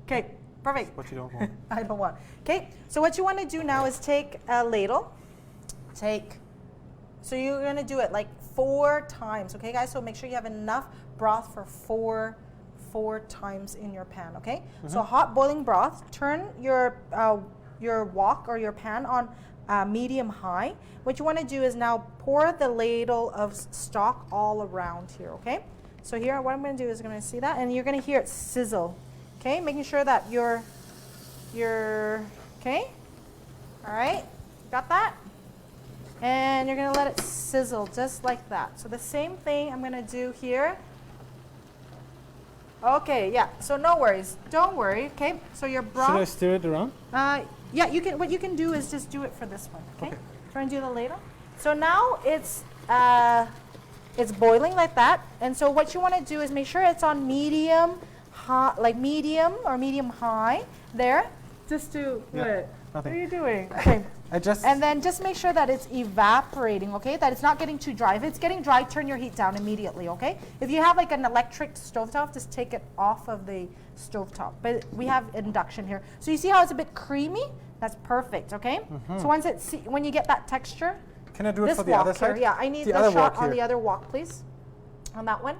Okay, perfect. What you don't want. I don't want. Okay, so what you want to do now is take a ladle. So you're going to do it like 4 times, okay, guys? So make sure you have enough broth for four times in your pan, okay? So hot boiling broth, turn your wok or your pan on medium high. What you want to do is now pour the ladle of stock all around here, okay? So here, what I'm going to do is going to see that, and you're going to hear it sizzle, okay? Making sure that you're okay? All right, got that? And you're gonna let it sizzle just like that. So the same thing I'm gonna do here. Okay, yeah, so no worries, don't worry, okay? So your broth. Should I stir it around? Yeah, you can. What you can do is just do it for this one, okay? Okay. Try and do the ladle. So now it's boiling like that, and so what you want to do is make sure it's on medium, high, like medium or medium high there. Just to Yeah, what? nothing. What are you doing? Okay. I just. And then just make sure that it's evaporating, okay? That it's not getting too dry. If it's getting dry, turn your heat down immediately, okay? If you have like an electric stovetop, just take it off of the stovetop. But we have induction here. So you see how it's a bit creamy? That's perfect, okay? So when you get that texture, Can I do it this for the wok other here, side? yeah, I need The the other shot wok on here. the other wok, please. On that one.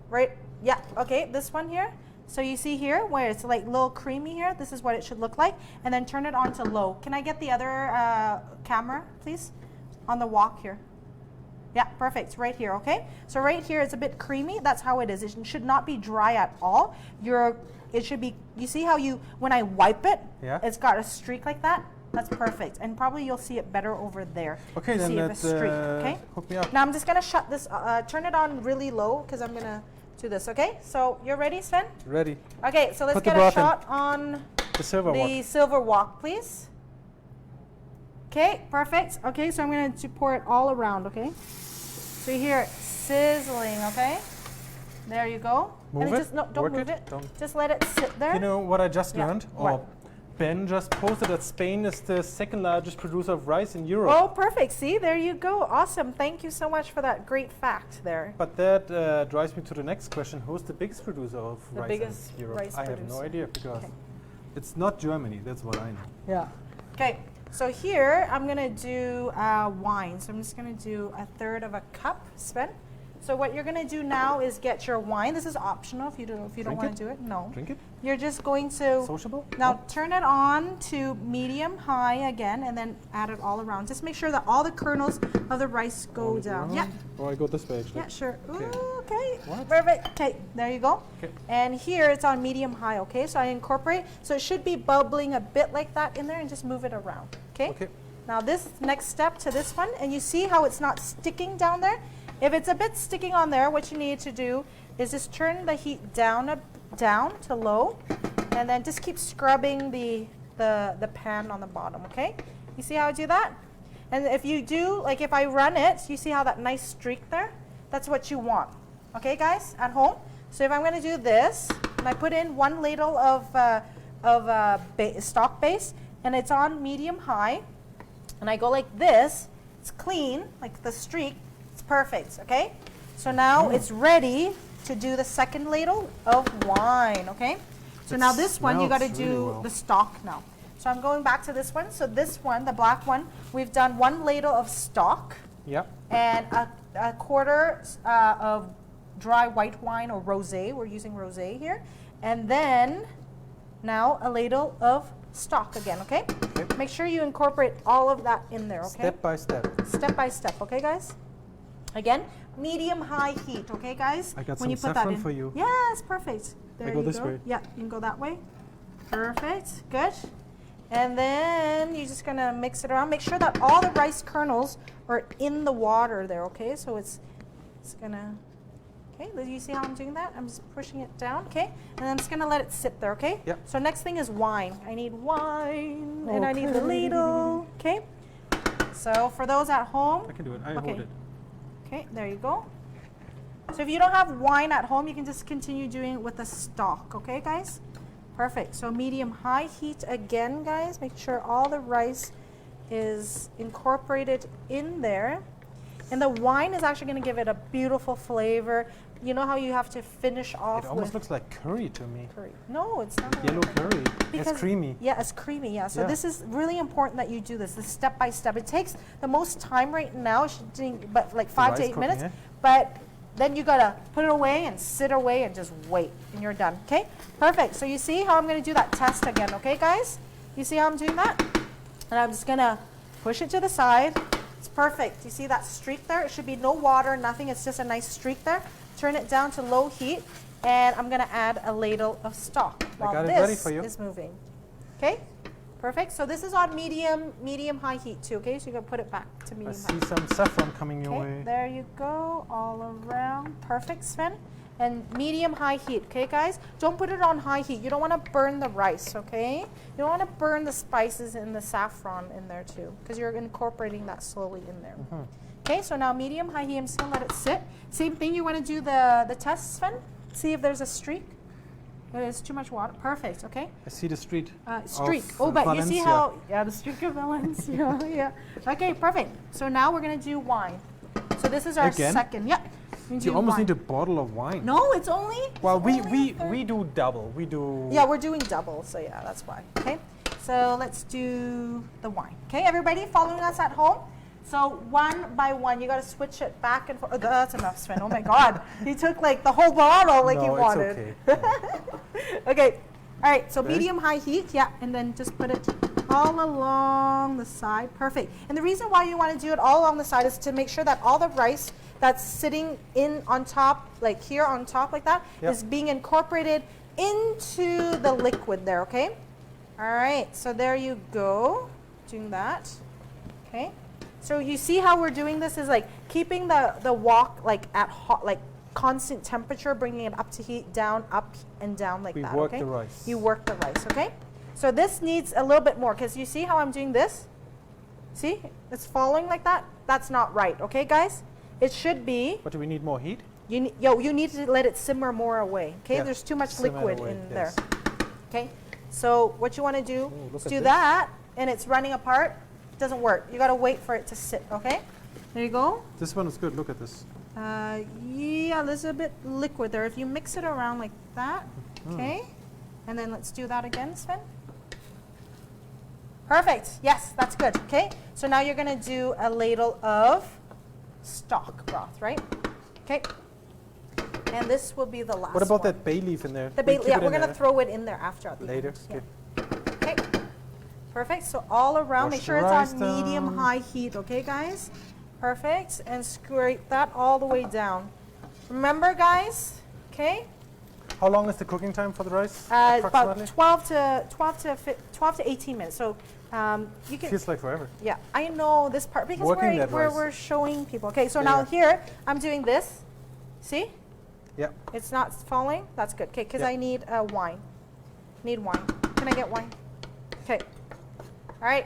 Right? Yeah, okay, this one here. So you see here where it's like a little creamy here, this is what it should look like. And then turn it on to low. Can I get the other camera, please? On the wok here. Yeah, perfect, right here, okay? So right here it's a bit creamy, that's how it is. It should not be dry at all. It should be, you see how when I wipe it, Yeah. it's got a streak like that? That's perfect. And probably you'll see it better over there. Okay, You then see a let's streak, okay? hook me up. Now I'm just gonna shut this, turn it on really low because I'm gonna do this, okay? So you're ready, Sven? Ready. Okay, so let's Put the get a broth in. shot on The silver the wok. silver wok, please. Okay, perfect. Okay, so I'm going to pour it all around, okay? So you hear it sizzling, okay? There you go. Move and it, just, no, don't work move it, it. don't- Just let it sit there. You know what I just Yeah, learned? what? Or Ben just posted that Spain is the second largest producer of rice in Europe. Oh, perfect. See, there you go. Awesome. Thank you so much for that great fact there. But that drives me to the next question. Who's the biggest producer of The rice biggest in Europe? rice I have no producer. idea because Okay. it's not Germany. That's what I know. Yeah. Okay, so here I'm going to do wine. So I'm just going to do 1/3 of a cup, Sven. So what you're going to do now is get your wine. This is optional if you don't Drink want it? to do it. No. Drink it? You're just going to Sociable? now turn it on to medium high again and then add it all around. Just make sure that all the kernels of the rice go Roll it down. around? Yeah. Or I go this way actually. Yeah, sure. Okay. Ooh, okay. What? Perfect. Okay, there you go. Okay. And here it's on medium high, okay? So I incorporate. So it should be bubbling a bit like that in there and just move it around, okay? Okay. Now this next step to this one, and you see how it's not sticking down there? If it's a bit sticking on there, what you need to do is just turn the heat down to low, and then just keep scrubbing the pan on the bottom, okay? You see how I do that? And if you do, like if I run it, you see how that nice streak there? That's what you want, okay guys, at home? So if I'm gonna do this, and I put in 1 ladle of stock base, and it's on medium high, and I go like this, it's clean, like the streak, it's perfect, okay? So now it's ready to do the second ladle of wine, okay? So It now this one, you smells gotta do really well. the stock now. So I'm going back to this one. So this one, the black one, we've done 1 ladle of stock Yeah. and a quarter of dry white wine or rosé. We're using rosé here. And then now a ladle of stock again, okay? Okay. Make sure you incorporate all of that in there, okay? Step by step. Step by step, okay, guys? Again, medium high heat, okay, guys? I got when some you put that saffron in. for you. Yes, perfect. There go you this go. way. Yeah, you can go that way. Perfect, good. And then you're just gonna mix it around. Make sure that all the rice kernels are in the water there, okay? So it's gonna, okay, you see how I'm doing that? I'm just pushing it down, okay? And I'm just gonna let it sit there, okay? Yep. So next thing is wine. I need wine, and I need the ladle, okay? So for those at home, I can do it. I Okay. hold it. okay, there you go. So if you don't have wine at home, you can just continue doing it with the stock, okay guys? Perfect. So medium-high heat again, guys. Make sure all the rice is incorporated in there. And the wine is actually going to give it a beautiful flavor. You know how you have to finish off It almost with looks like curry to me. curry. No, it's not. Yellow curry. Because- It's creamy. Yeah, it's creamy. Yeah. So Yeah. this is really important that you do this step by step. It takes the most time right now, but like 5 to rice 8 cooking, minutes. eh? But then you gotta put it away and sit away and just wait, and you're done. Okay, perfect. So you see how I'm gonna do that test again. Okay, guys, you see how I'm doing that? And I'm just gonna push it to the side. It's perfect. You see that streak there? It should be no water, nothing. It's just a nice streak there. Turn it down to low heat, and I'm gonna add a ladle of stock while got it this ready for you. is moving. Okay, perfect. So this is on medium-high heat too. Okay, so you can put it back to I medium-high. see some saffron coming your Okay, way. there you go, all around. Perfect, Sven. And medium-high heat, okay, guys? Don't put it on high heat. You don't want to burn the rice, okay? You don't want to burn the spices and the saffron in there too, because you're incorporating that slowly in there. Okay, so now medium-high heat, I'm just going to let it sit. Same thing, you want to do the test, Sven? See if there's a streak. There's too much water. Perfect, okay? I see the streak. Streak. of, Oh, but you see Valencia. how, yeah, the streak of Valencia, yeah. Okay, perfect. So now we're going to do wine. So this is our Again? second, yeah. You almost need a bottle of wine. No, it's only. Well, it's we only a third. we do double. We do. Yeah, we're doing double, so yeah, that's why. Okay, so let's do the wine. Okay, everybody following us at home. So one by one, you got to switch it back and forth. Oh, that's enough, Sven. Oh my God, he took like the whole bottle like no, he wanted. It's okay. Okay, all right. So Ready? medium-high heat, yeah, and then just put it all along the side. Perfect. And the reason why you want to do it all along the side is to make sure that all the rice that's sitting in on top, like here on top like that, is Yep. being incorporated into the liquid there, okay? All right, so there you go, doing that, okay? So you see how we're doing this is like keeping the wok like at hot, like constant temperature, bringing it up to heat, down, up and down like We that, work okay? the rice. You work the rice, okay? So this needs a little bit more, because you see how I'm doing this? See, it's falling like that? That's not right, okay guys? It should be, But do we need more heat? you need to let it simmer more away, okay? Yeah, There's too much simmer it liquid away, in yes. there, okay? So what you want to do Ooh, look is at do this. that, and it's running apart. It doesn't work. You got to wait for it to sit, okay? There you go. This one is good. Look at this. Yeah, there's a bit liquid there. If you mix it around like that, okay? And then let's do that again, Sven. Perfect. Yes, that's good, okay? So now you're going to do a ladle of stock broth, right? Okay. And this will be the last What about one. that bay leaf in there? The We bay, keep yeah, it we're in going to there throw it in there after. At the later. end. Good. Yeah. Okay. Perfect. So all around, Wash make sure the it's rice on down. medium-high heat, okay, guys? Perfect. And scrape that all the way down. Remember, guys, okay? How long is the cooking time for the rice? About approximately? 12 to 18 minutes. So you can. Feels like forever. Yeah, I know this part because Working that rice. we're showing people. Okay, so Yeah, now yeah. here I'm doing this. See? Yeah. It's not falling. That's good. Okay, because Yeah. I need wine. Need wine. Can I get wine? Okay. All right.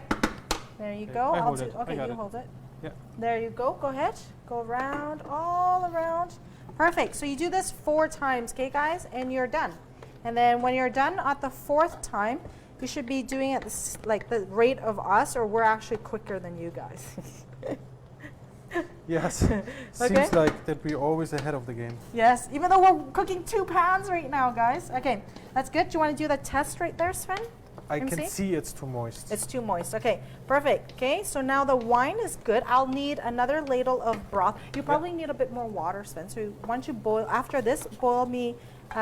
There you Okay, go. I I'll hold do. it. I Okay, got you it. hold it. Yeah. There you go. Go ahead. Go around, all around. Perfect. So you do this 4 times, okay, guys, and you're done. And then when you're done at the 4th time, you should be doing it like the rate of us, or we're actually quicker than you guys. Yes. Okay. Seems like that we're always ahead of the game. Yes, even though we're cooking 2 pans right now, guys. Okay, that's good. Do you want to do the test right there, Sven? I Let me can see. see it's too moist. It's too moist. Okay, perfect. Okay, so now the wine is good. I'll need another ladle of broth. You probably need a bit more water, Sven. So once you boil, after this, boil me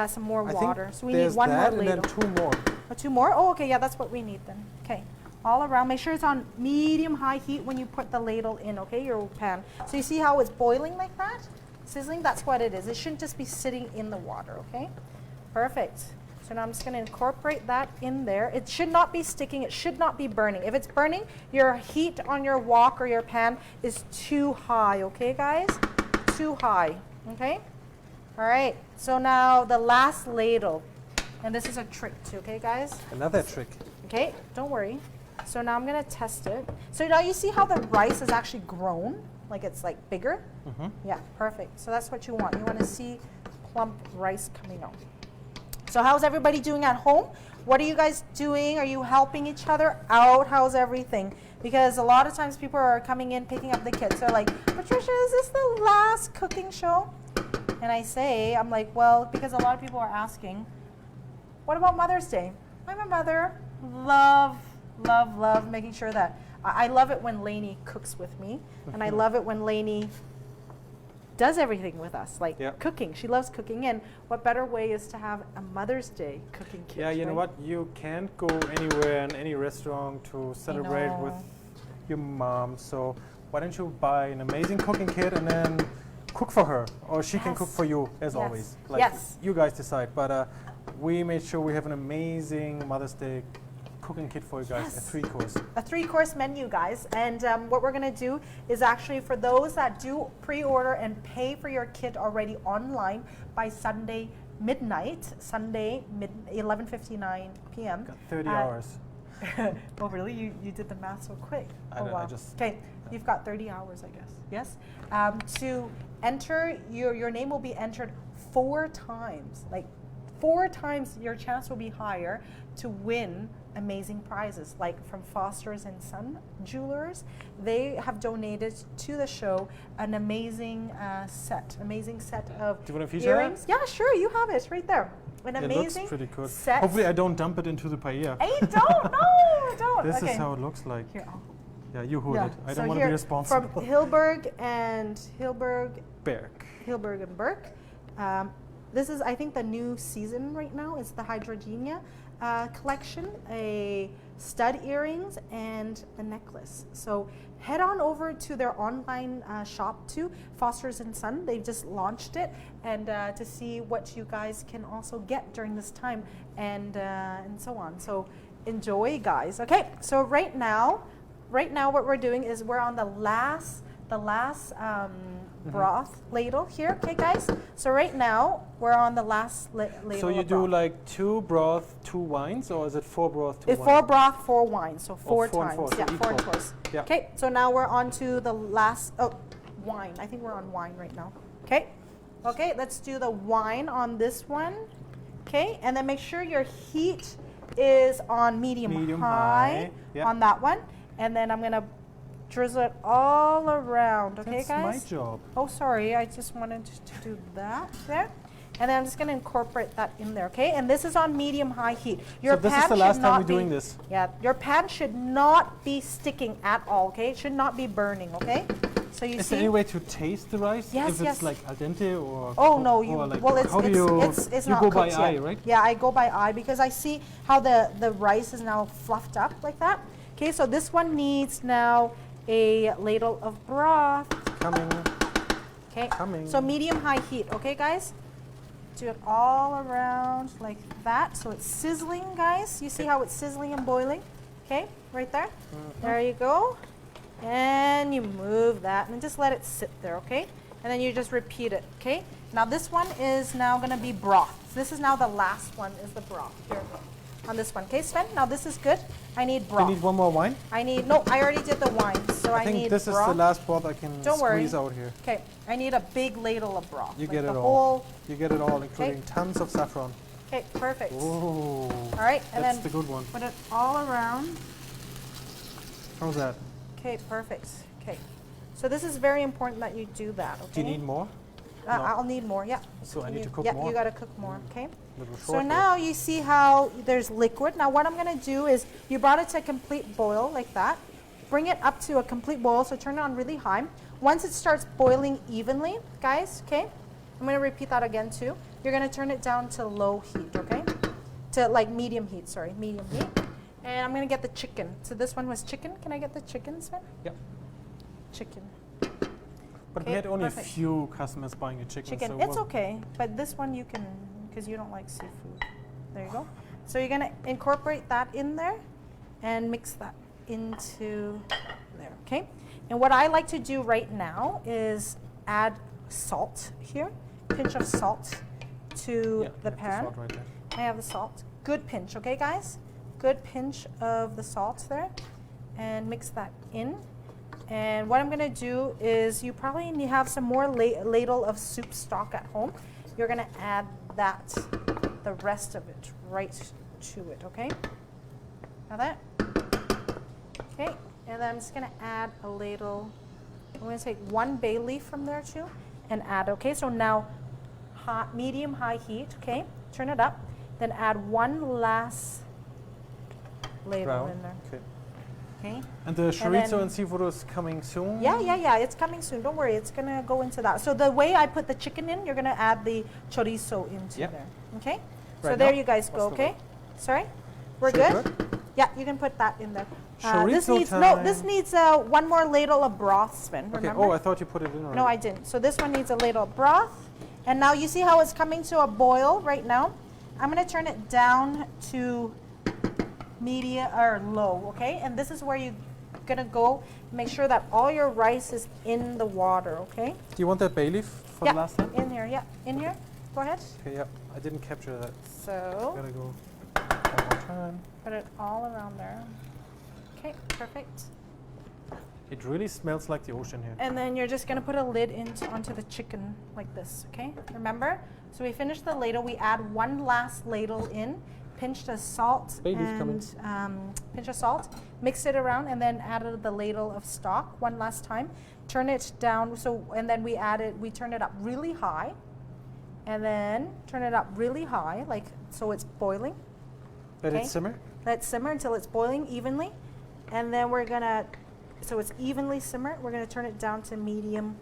some more I water. think So we there's need 1 more that and ladle. then 2 more. 2 more? Oh, okay, yeah, that's what we need then. Okay, all around. Make sure it's on medium-high heat when you put the ladle in, okay, your pan. So you see how it's boiling like that? Sizzling, that's what it is. It shouldn't just be sitting in the water, okay? Perfect. So now I'm just going to incorporate that in there. It should not be sticking. It should not be burning. If it's burning, your heat on your wok or your pan is too high, okay, guys? Too high, okay? All right, so now the last ladle. And this is a trick too, okay, guys? Another trick. Okay, don't worry. So now I'm going to test it. So now you see how the rice is actually grown? like it's like bigger. Yeah, perfect. So that's what you want. You want to see plump rice coming out. So how's everybody doing at home? What are you guys doing? Are you helping each other out? How's everything? Because a lot of times people are coming in, picking up the kids. They're like, Patricia, is this the last cooking show? And I say, I'm like, well, because a lot of people are asking, what about Mother's Day? I'm a mother. Love, love, love making sure that I love it when Lainey cooks with me, and I love it when Lainey does everything with us, like cooking. She loves cooking, and what better way is to have a Mother's Day cooking kit? Yeah, you know what? You can't go anywhere in any restaurant to celebrate with your mom. So why don't you buy an amazing cooking kit and then cook for her, or she can cook for you as always. Like you guys decide. But we made sure we have an amazing Mother's Day cooking kit for you guys, a 3-course. A 3-course menu, guys. And what we're going to do is actually for those that do pre-order and pay for your kit already online by Sunday midnight, 11:59 p.m. Got 30 hours. Oh, really? You did the math so quick. I just... Okay, you've got 30 hours, I guess. Yes? To enter, your name will be entered 4 times. Like 4 times your chance will be higher to win amazing prizes, like from Foster's and Son Jewelers. They have donated to the show an amazing set of Do you want to feature earrings. that? Yeah, sure, you have it right there. An It amazing looks pretty good. set. Hopefully I don't dump it into the paella. Hey, don't, no, don't. This Okay. is how it looks like. Here, Yeah, you hold it. I so don't want to here, be responsible. From Hilberg and Berg. Hilberg and Burke. This is, I think, the new season right now. It's the Hydrogenia collection, a stud earrings and a necklace. So head on over to their online shop too, Foster's and Son. They've just launched it, and to see what you guys can also get during this time, and so on. So enjoy, guys. Okay, so right now what we're doing is we're on the last broth ladle here, okay, guys? So right now we're on the last ladle. So you of do broth. like 2 broth, 2 wines, or is it 4 broth, 2 It's wines? 4 broth, 4 wine, so 4 4 and times. 4, so Yeah, 4 and equal. 4s. Yeah. Okay, so now we're on to the last, wine. I think we're on wine right now. Okay, okay, let's do the wine on this one. Okay, and then make sure your heat is on medium high yeah. on that one. And then I'm gonna drizzle it all around, okay, That's guys? my job. Oh, sorry, I just wanted to do that there. And then I'm just gonna incorporate that in there, okay? And this is on medium-high heat. Your So this pan is the should last time not we're doing be- this. Yeah, your pan should not be sticking at all, okay? It should not be burning, okay? So you Is see? there any way to taste the rice? Yes, if yes. it's like al dente or... Oh no, or like, well it's how do it's you not go by cooked eye, yet. right? Yeah, I go by eye because I see how the rice is now fluffed up like that. Okay, so this one needs now a ladle of broth. Coming. Okay, Coming. so medium-high heat, okay, guys? Do it all around like that. So it's sizzling, guys. You see how it's sizzling and boiling? Okay, right there. There you go. And you move that and just let it sit there, okay? And then you just repeat it, okay? Now this one is now gonna be broth. So this is now the last one is the broth. Here, on this one, okay, Sven? Now this is good. I need broth. You need one more wine? No, I already did the wine, so I think need this broth. is the last broth I can Don't worry. squeeze out here. Okay, I need a big ladle of broth. You like get it the all. You get it all, including Okay. tons of saffron. Okay, perfect. Oh, All right, and that's then the good one. put it all around. How's that? Okay, perfect. Okay, so this is very important that you do that. Okay. Do you need more? No. I'll need more. Yeah. So I And need you- to cook yeah, more? you got to cook more. Okay. Little So short now you see how there's liquid. Now what I'm going to do is you brought it to a complete boil like that. Bring it up to a complete boil. So turn it on really high. Once it starts boiling evenly, guys. Okay. I'm going to repeat that again too. You're going to turn it down to low heat. Okay. To like medium heat. Sorry, medium heat. And I'm going to get the chicken. So this one was chicken. Can I get the chicken, Sven? Yep. Chicken. But Okay, we had only perfect. a few customers buying the chicken. Chicken. So It's we'll- okay, but this one you can, because you don't like seafood. There you go. So you're gonna incorporate that in there and mix that into there, okay? And what I like to do right now is add salt here, pinch of salt to Yeah, the you have pan. salt right there. I have the salt. Good pinch, okay, guys? Good pinch of the salt there, and mix that in. And what I'm gonna do is you probably need to have some more ladle of soup stock at home. You're gonna add that, the rest of it, right to it, okay? Now that? Okay, and then I'm just gonna add a ladle. I'm gonna take 1 bay leaf from there too and add, okay? So now hot, medium high heat, okay? Turn it up, then add 1 last ladle Brown. in there. Okay. Okay. And the chorizo then- and seafood is coming soon? Yeah, it's coming soon. Don't worry, it's gonna go into that. So the way I put the chicken in, you're gonna add the chorizo into Yep. there. Okay? So Right there now? you guys go, What's the okay? Sorry? We're Sure, good? Yeah, you can put that in there. This Chorizo needs this time. needs 1 more ladle of broth, Sven. Okay. Remember? Oh, I thought you put it in already. No, I didn't. So this one needs a ladle of broth. And now you see how it's coming to a boil right now? I'm gonna turn it down to medium or low, okay? And this is where you're gonna go make sure that all your rice is in the water, okay? Do you want that bay leaf for Yeah, the last time? in here, yeah, in here. Go ahead. Okay, yeah. I didn't capture that. So Gotta go one more time. put it all around there. Okay, perfect. It really smells like the ocean here. And then you're just gonna put a lid onto the chicken like this, okay? Remember? So we finished the ladle, we add 1 last ladle in, pinch the salt Bay leaf coming. and pinch of salt, mix it around, and then added the ladle of stock 1 last time. Turn it down, and then we turn it up really high, and then turn it up really high, like so it's boiling. Let Okay. it simmer. Let it simmer until it's boiling evenly, and then we're gonna, so it's evenly simmered, we're gonna turn it down to medium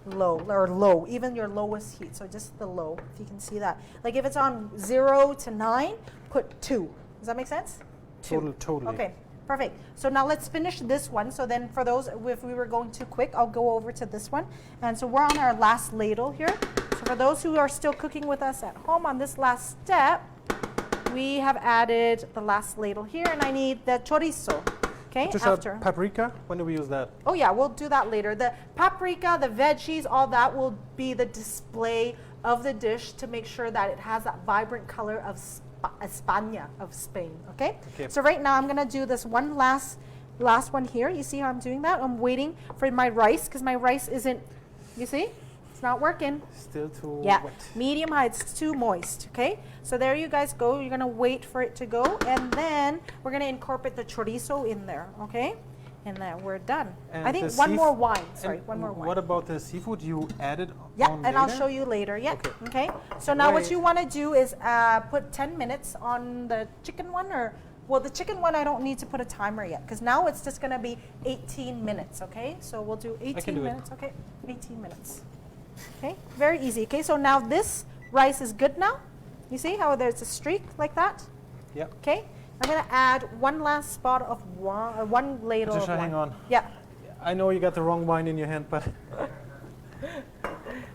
low, even your lowest heat, so just the low, if you can see that. Like if it's on 0 to 9, put 2. Does that make sense? 2. Totally. Okay, perfect. So now let's finish this one. So then for those, if we were going too quick, I'll go over to this one. And so we're on our last ladle here. So for those who are still cooking with us at home on this last step, we have added the last ladle here, and I need the chorizo. Okay, Just after. paprika. When do we use that? Oh yeah, we'll do that later. The paprika, the veggies, all that will be the display of the dish to make sure that it has that vibrant color of España, of Spain, okay? Okay. So right now I'm gonna do this one last one here. You see how I'm doing that? I'm waiting for my rice because my rice isn't, you see? It's not working. Still too Yeah, wet. medium high, it's too moist, okay? So there you guys go. You're gonna wait for it to go, and then we're gonna incorporate the chorizo in there, okay? And then we're done. And I think the one more seaf- wine, sorry, and one more wine. What about the seafood you added Yeah, on and I'll later? show you later, yeah, Okay. okay? So now what Wait. you wanna do is put 10 minutes on the chicken one, well, the chicken one I don't need to put a timer yet, because now it's just gonna be 18 minutes, okay? So we'll do 18 do it. minutes, okay? 18 minutes. Okay, very easy. Okay, so now this rice is good now. You see how there's a streak like that? Yep. Okay, I'm gonna add 1 last spot of one ladle Patricia, of wine. hang on. Yeah, I know you got the wrong wine in your hand, but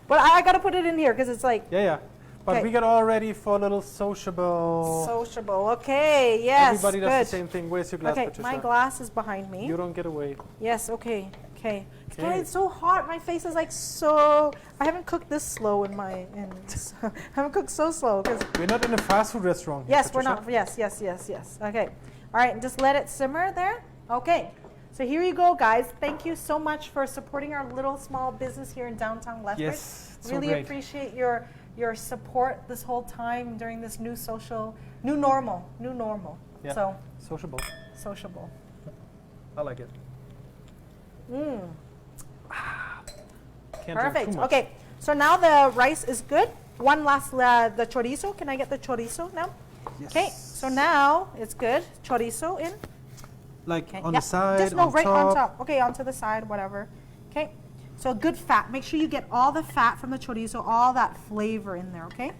but I gotta put it in here because it's like yeah. But Okay. we got all ready for a little sociable. sociable. Okay, yes, Everybody good. does the same thing. Where's your glass, Okay, Patricia? my glass is behind me. You don't get away. Yes, okay, okay. Okay. God, it's so hot. My face is like so. I haven't cooked this slow in my. I haven't cooked so slow because. We're not in a fast food restaurant. here, Yes, we're Patricia. not. Yes. Okay. All right, and just let it simmer there. Okay. So here you go, guys. Thank you so much for supporting our little small business here in downtown Lethbridge. Yes, it's so Really great. appreciate your support this whole time during this new normal. Yeah. So Sociable. sociable. I like it. Mm. Can't drink Perfect. too much. Okay. So now the rice is good. One last the chorizo. Can I get the chorizo now? Yes. Okay. So now it's good. Chorizo in. Like Okay, on yeah, the side, just no, on right top. on top. Okay, onto the side, whatever. Okay, so good fat. Make sure you get all the fat from the chorizo, all that flavor in there. Okay,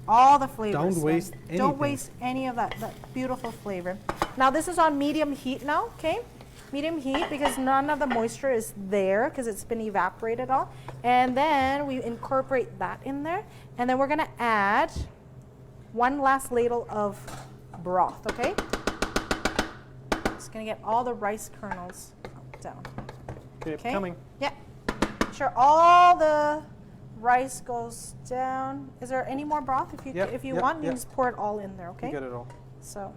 all the flavor. Don't waste Don't anything. waste any of that beautiful flavor. Now this is on medium heat now. Okay, medium heat because none of the moisture is there because it's been evaporated all. And then we incorporate that in there, and then we're gonna add 1 last ladle of broth. Okay. Just gonna get all the rice kernels down. Okay, Okay. coming. Yeah. Make sure all the rice goes down. Is there any more broth? If you Yep, if you yep, want, you yep. just pour it all in there. Okay. You get it all. So.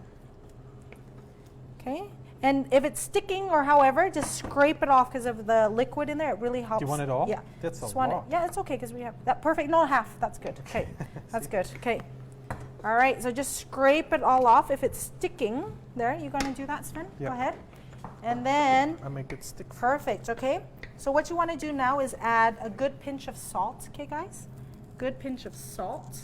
Okay. And if it's sticking or however, just scrape it off because of the liquid in there. It really helps. Do you want it all? Yeah. That's a Just want it. lot. Yeah, it's okay because we have that perfect. No, half. That's good. Okay. That's good. Okay. All right. So just scrape it all off. If it's sticking, there, you're going to do that, Sven? Yeah. Go ahead. And then, I make it stick. perfect. Okay. So what you want to do now is add a good pinch of salt. Okay, guys? Good pinch of salt.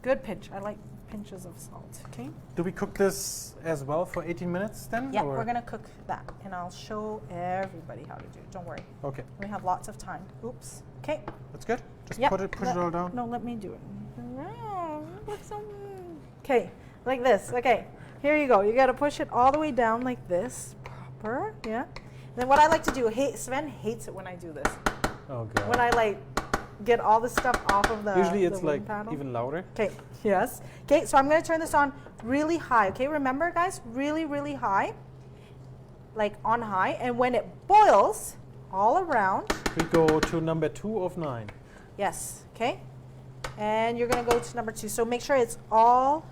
Good pinch. I like pinches of salt. Okay. Do we cook this as well for 18 minutes then? Yeah, or? we're gonna cook that, and I'll show everybody how to do it. Don't worry, Okay, we have lots of time. Oops. Okay. that's good. Just Yep. push it all down. No, let me do it. Okay, like this. Okay, here you go. You gotta push it all the way down like this. Proper. Yeah. Then what I like to do, Sven hates it when I do this. Oh god. When I like get all the stuff off of the Usually the it's wing like panel. even louder. Okay, yes. Okay, so I'm going to turn this on really high. Okay, remember guys, really, really high. Like on high. And when it boils all around, We go to number 2 of 9. yes, okay? And you're going to go to number 2. So make sure it's all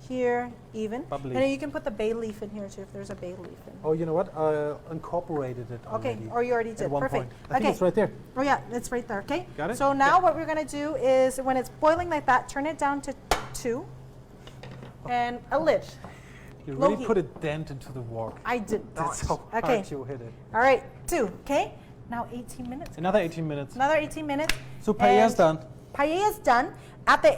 here even. Bubbly. And then you can put the bay leaf in here too if there's a bay leaf in. Oh, you know what? I incorporated it Okay, already. or you already at did. one Perfect. point. I think Okay. it's right there. Oh yeah, it's right there, okay? Got it? So now Yeah. what we're gonna do is when it's boiling like that, turn it down to 2 and a lid. You Low really heat. put a dent into the wok. I did not. That's how Okay, hard you hit it. all right, 2, okay? Now 18 minutes. Another 18 minutes. Another 18 minutes. So paella's And done. Paella's done at the,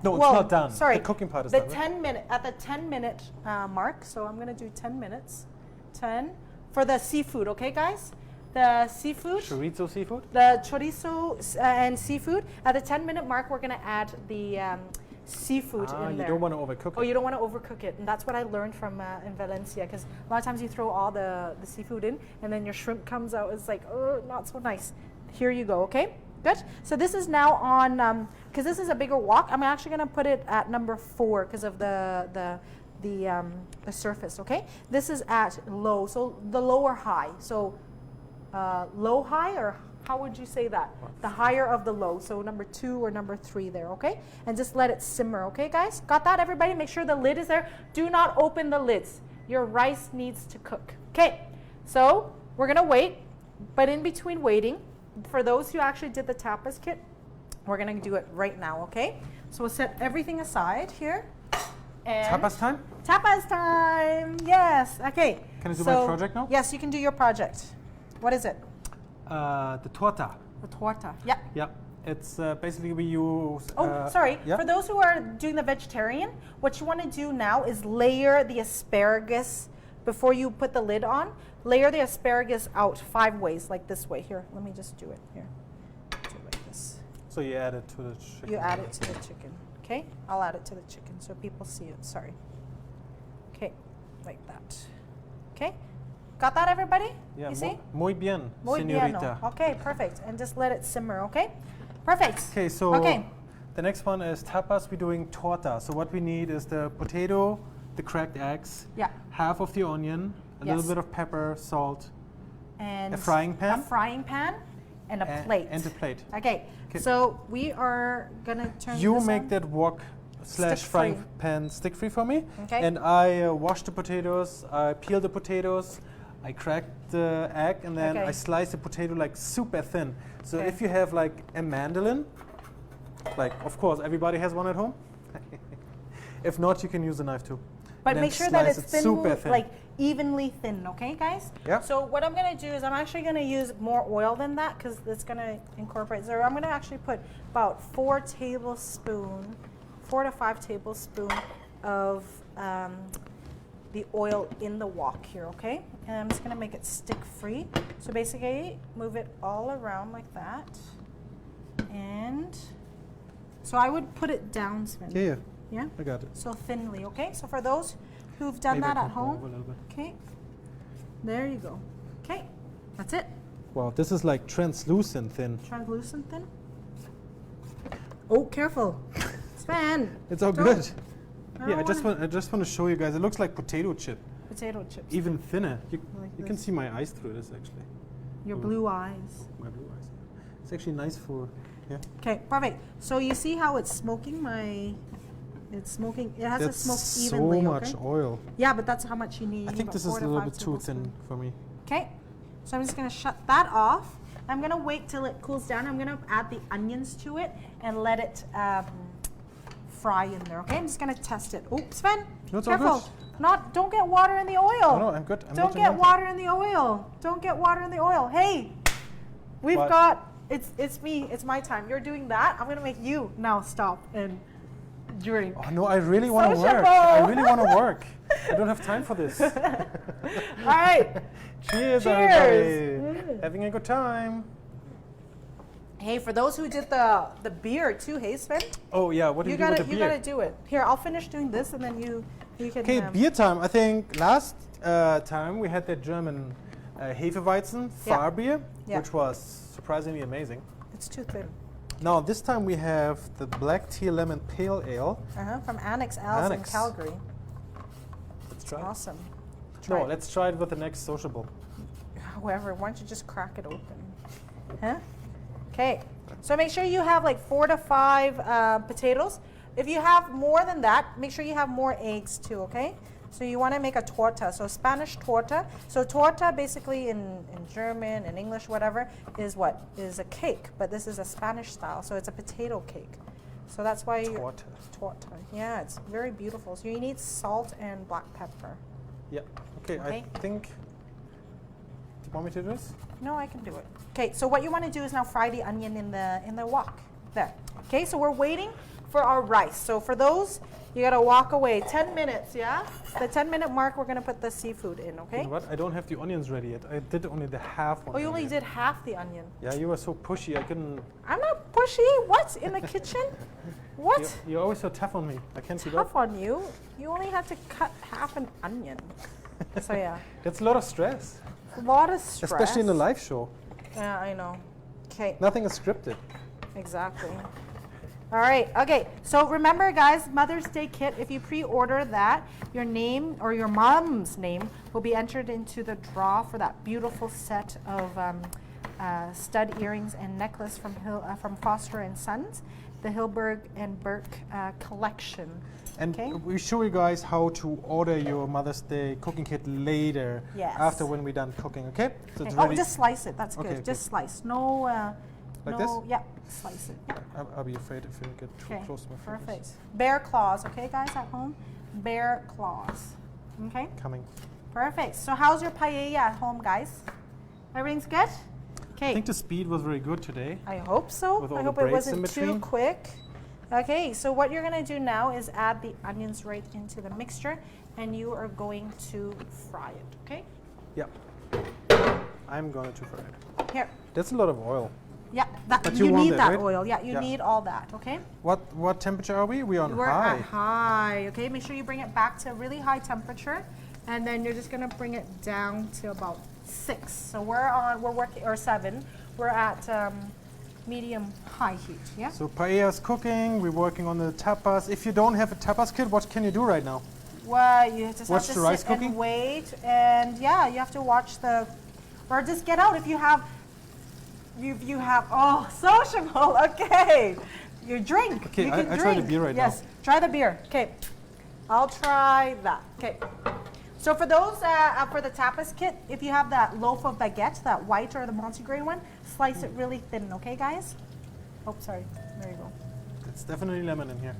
No, it's well, not done. Sorry. The cooking part is the done, right? 10-minute, at the 10-minute mark, so I'm gonna do 10 minutes. 10, for the seafood, okay guys? The seafood. Chorizo seafood? The chorizo and seafood. At the 10-minute mark, we're going to add the seafood in You there. don't want to overcook Oh, it. you don't want to overcook it. And that's what I learned from in Valencia, because a lot of times you throw all the seafood in, and then your shrimp comes out. It's like, oh, not so nice. Here you go, okay? Good. So this is now on, because this is a bigger wok, I'm actually going to put it at number 4 because of the surface, okay? This is at low, so the low or high. So low, high, or how would you say that? The higher of the low, so number 2 or number 3 there, okay? And just let it simmer, okay guys? Got that, everybody? Make sure the lid is there. Do not open the lids. Your rice needs to cook. Okay, so we're gonna wait, but in between waiting, for those who actually did the tapas kit, we're gonna do it right now, okay? So we'll set everything aside here. And Tapas time? Tapas time! Yes. Okay. Can I do my project now? Yes, you can do your project. What is it? The torta. The torta. Yeah. Yeah. It's basically we use. Oh, sorry. Yeah? For those who are doing the vegetarian, what you want to do now is layer the asparagus before you put the lid on. Layer the asparagus out 5 ways, like this way. Here, let me just do it. Here. Do it like this. So you add it to the chicken. You add it to the chicken. Okay? I'll add it to the chicken so people see it. Sorry. Okay, like that. Okay? Got that, everybody? Yeah. You see? Muy bien, Muy señorita. bien. Okay, perfect. And just let it simmer, okay? Perfect. Okay, so Okay. the next one is tapas. We're doing torta. So what we need is the potato, the cracked eggs, Yeah. half of the onion, a Yes. little bit of pepper, salt, And a frying pan? A frying pan and a plate. and a plate. Okay. 'Kay. So we are gonna turn You this make on. that wok slash frying Stick-free. pan stick free for me. Okay. And I wash the potatoes, I peel the potatoes, I crack the egg, and then Okay. I slice the potato like super thin. So Okay. if you have like a mandolin, like of course everybody has one at home. If not, you can use a knife too. But And then make sure that slice it's it thin, super thin. like evenly thin, okay, guys? Yeah. So what I'm gonna do is I'm actually gonna use more oil than that because it's gonna incorporate. So I'm gonna actually put about 4 to 5 tablespoons of the oil in the wok here, okay? And I'm just gonna make it stick free. So basically, move it all around like that, and so I would put it down, Sven. Yeah, Yeah. I got it. So thinly, okay? So for those who've done Maybe I that at can go over home, a little bit. okay? There you go. Okay, that's it. Wow, this is like translucent thin. Translucent thin. Oh, careful. Sven. It's all Don't- good. I Yeah, don't I just want to show you guys. It looks like potato chip, Potato chips. even thinner. You Like can this. see my eyes through this actually. Your blue eyes. My blue eyes. It's actually nice for. Yeah. Okay, perfect. So you see how it's smoking my It's smoking. It has to That's smoke so evenly. much Okay? oil. Yeah, but that's how much you need. I think this is a little bit too thin for me. Okay, so I'm just gonna shut that off. I'm gonna wait till it cools down. I'm gonna add the onions to it and let it fry in there. Okay, I'm just gonna test it. Oh, Sven, No, it's all careful! good. Don't get water in the oil. No, I'm good. I'm Don't not doing get anything. water in the oil. Don't get water in the oil. Hey, we've What? got. It's me. It's my time. You're doing that. I'm gonna make you now stop and drink. Oh no, I really want to work. Sociable. I really want to work. I don't have time for this. All right. Cheers, Cheers. everybody. Having a good time. Hey, for those who did the beer too, hey Sven, Oh yeah, what do you do with the you beer? gotta do it. Here, I'll finish doing this and then you can. Okay, beer time. I think last time we had that German Hefeweizen Yeah. Fahrbier, Yeah. which was surprisingly amazing. It's too thin. Now this time we have the Black Tea Lemon Pale Ale. From Annex Al's in Annex. Calgary. Let's try it. Awesome. No, Try it. let's try it with the next sociable. However, why don't you just crack it open? Huh? Okay. So make sure you have like 4 to 5 potatoes. If you have more than that, make sure you have more eggs too, okay? So you want to make a torta, so Spanish torta. So torta basically in German and English, whatever, is what? Is a cake, but this is a Spanish style, so it's a potato cake. So that's why Torta. Torta. Yeah, it's very beautiful. So you need salt and black pepper. Yeah. Okay, Okay. I think. Do you want me to do this? No, I can do it. Okay, so what you want to do is now fry the onion in the wok. There. Okay, so we're waiting for our rice. So for those, you gotta walk away 10 minutes, yeah? The 10-minute mark, we're gonna put the seafood in, okay? You know what? I don't have the onions ready yet. I did only the half one. Oh, you only earlier. did half the onion. Yeah, you were so pushy. I couldn't. I'm not pushy. What? In the kitchen? What? You're always so tough on me. I can't keep up. Tough on you. You only had to cut half an onion. So yeah, That's a lot of stress, a lot of stress. especially in a live show. Yeah, I know. Okay. Nothing is scripted. Exactly. All right. Okay. So remember, guys, Mother's Day kit. If you pre-order that, your name or your mom's name will be entered into the draw for that beautiful set of stud earrings and necklace from Foster and Sons, the Hilberg and Burke collection. And Okay. we show you guys how to order your Mother's Day cooking kit later, Yes. after when we're done cooking. Okay? So it's Okay. Oh, ready. just slice it. That's Okay, good. okay. Just slice. No. Like no. this? Yeah. Slice it. Yeah. I'll be afraid if you get too Okay. close to my fingers. Perfect. Bear claws. Okay, guys at home. Bear claws. Okay. Coming. Perfect. So how's your paella at home, guys? Everything's good? I Okay. think the speed was very good today. I hope so. With all I the hope it breaks in wasn't too between. quick. Okay, so what you're gonna do now is add the onions right into the mixture and you are going to fry it, okay? Yeah. I'm going to fry it. Here. That's a lot of oil. Yeah, that, But you you want need that, that right? oil. Yeah, you Yeah. need all that, okay? What temperature are we? We're on We're high. at high, okay? Make sure you bring it back to a really high temperature and then you're just gonna bring it down to about 6. So we're working, or 7. We're at medium high heat, yeah? So paella's cooking. We're working on the tapas. If you don't have a tapas kit, what can you do right now? Well, you just Watch have to the rice sit cooking? and wait, and yeah, you have to watch or just get out if you have, oh, sociable, okay. You drink, Okay, you can I drink. try the beer right now. Yes, try the beer, okay. I'll try that, okay. So for those, for the tapas kit, if you have that loaf of baguette, that white or the Montegray one, slice it really thin, okay guys? Oh, sorry, there you go. It's definitely lemon in here.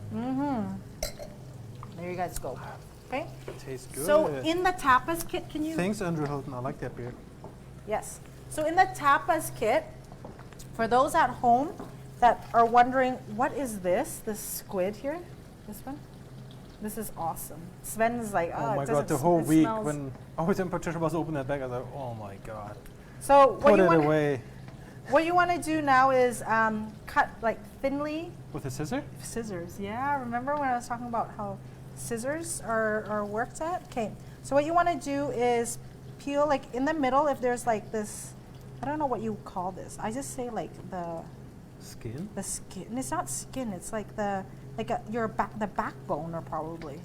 There you guys go, okay? Tastes good. So in the tapas kit, can you? Thanks, Andrew Hilton. I like that beer. Yes. So in the tapas kit, for those at home that are wondering, what is this squid here? This one? This is awesome. Sven is like, Oh my it god, the doesn't- whole it week smells- when our temperature was open that bag, I was like, oh my god. So what Put you it want, away. what you want to do now is cut like thinly. With a scissor? Scissors, yeah. Remember when I was talking about how scissors are worked at? Okay. So what you want to do is peel like in the middle if there's like this, I don't know what you call this. I just say like the Skin? skin. It's not skin. It's like the backbone, or probably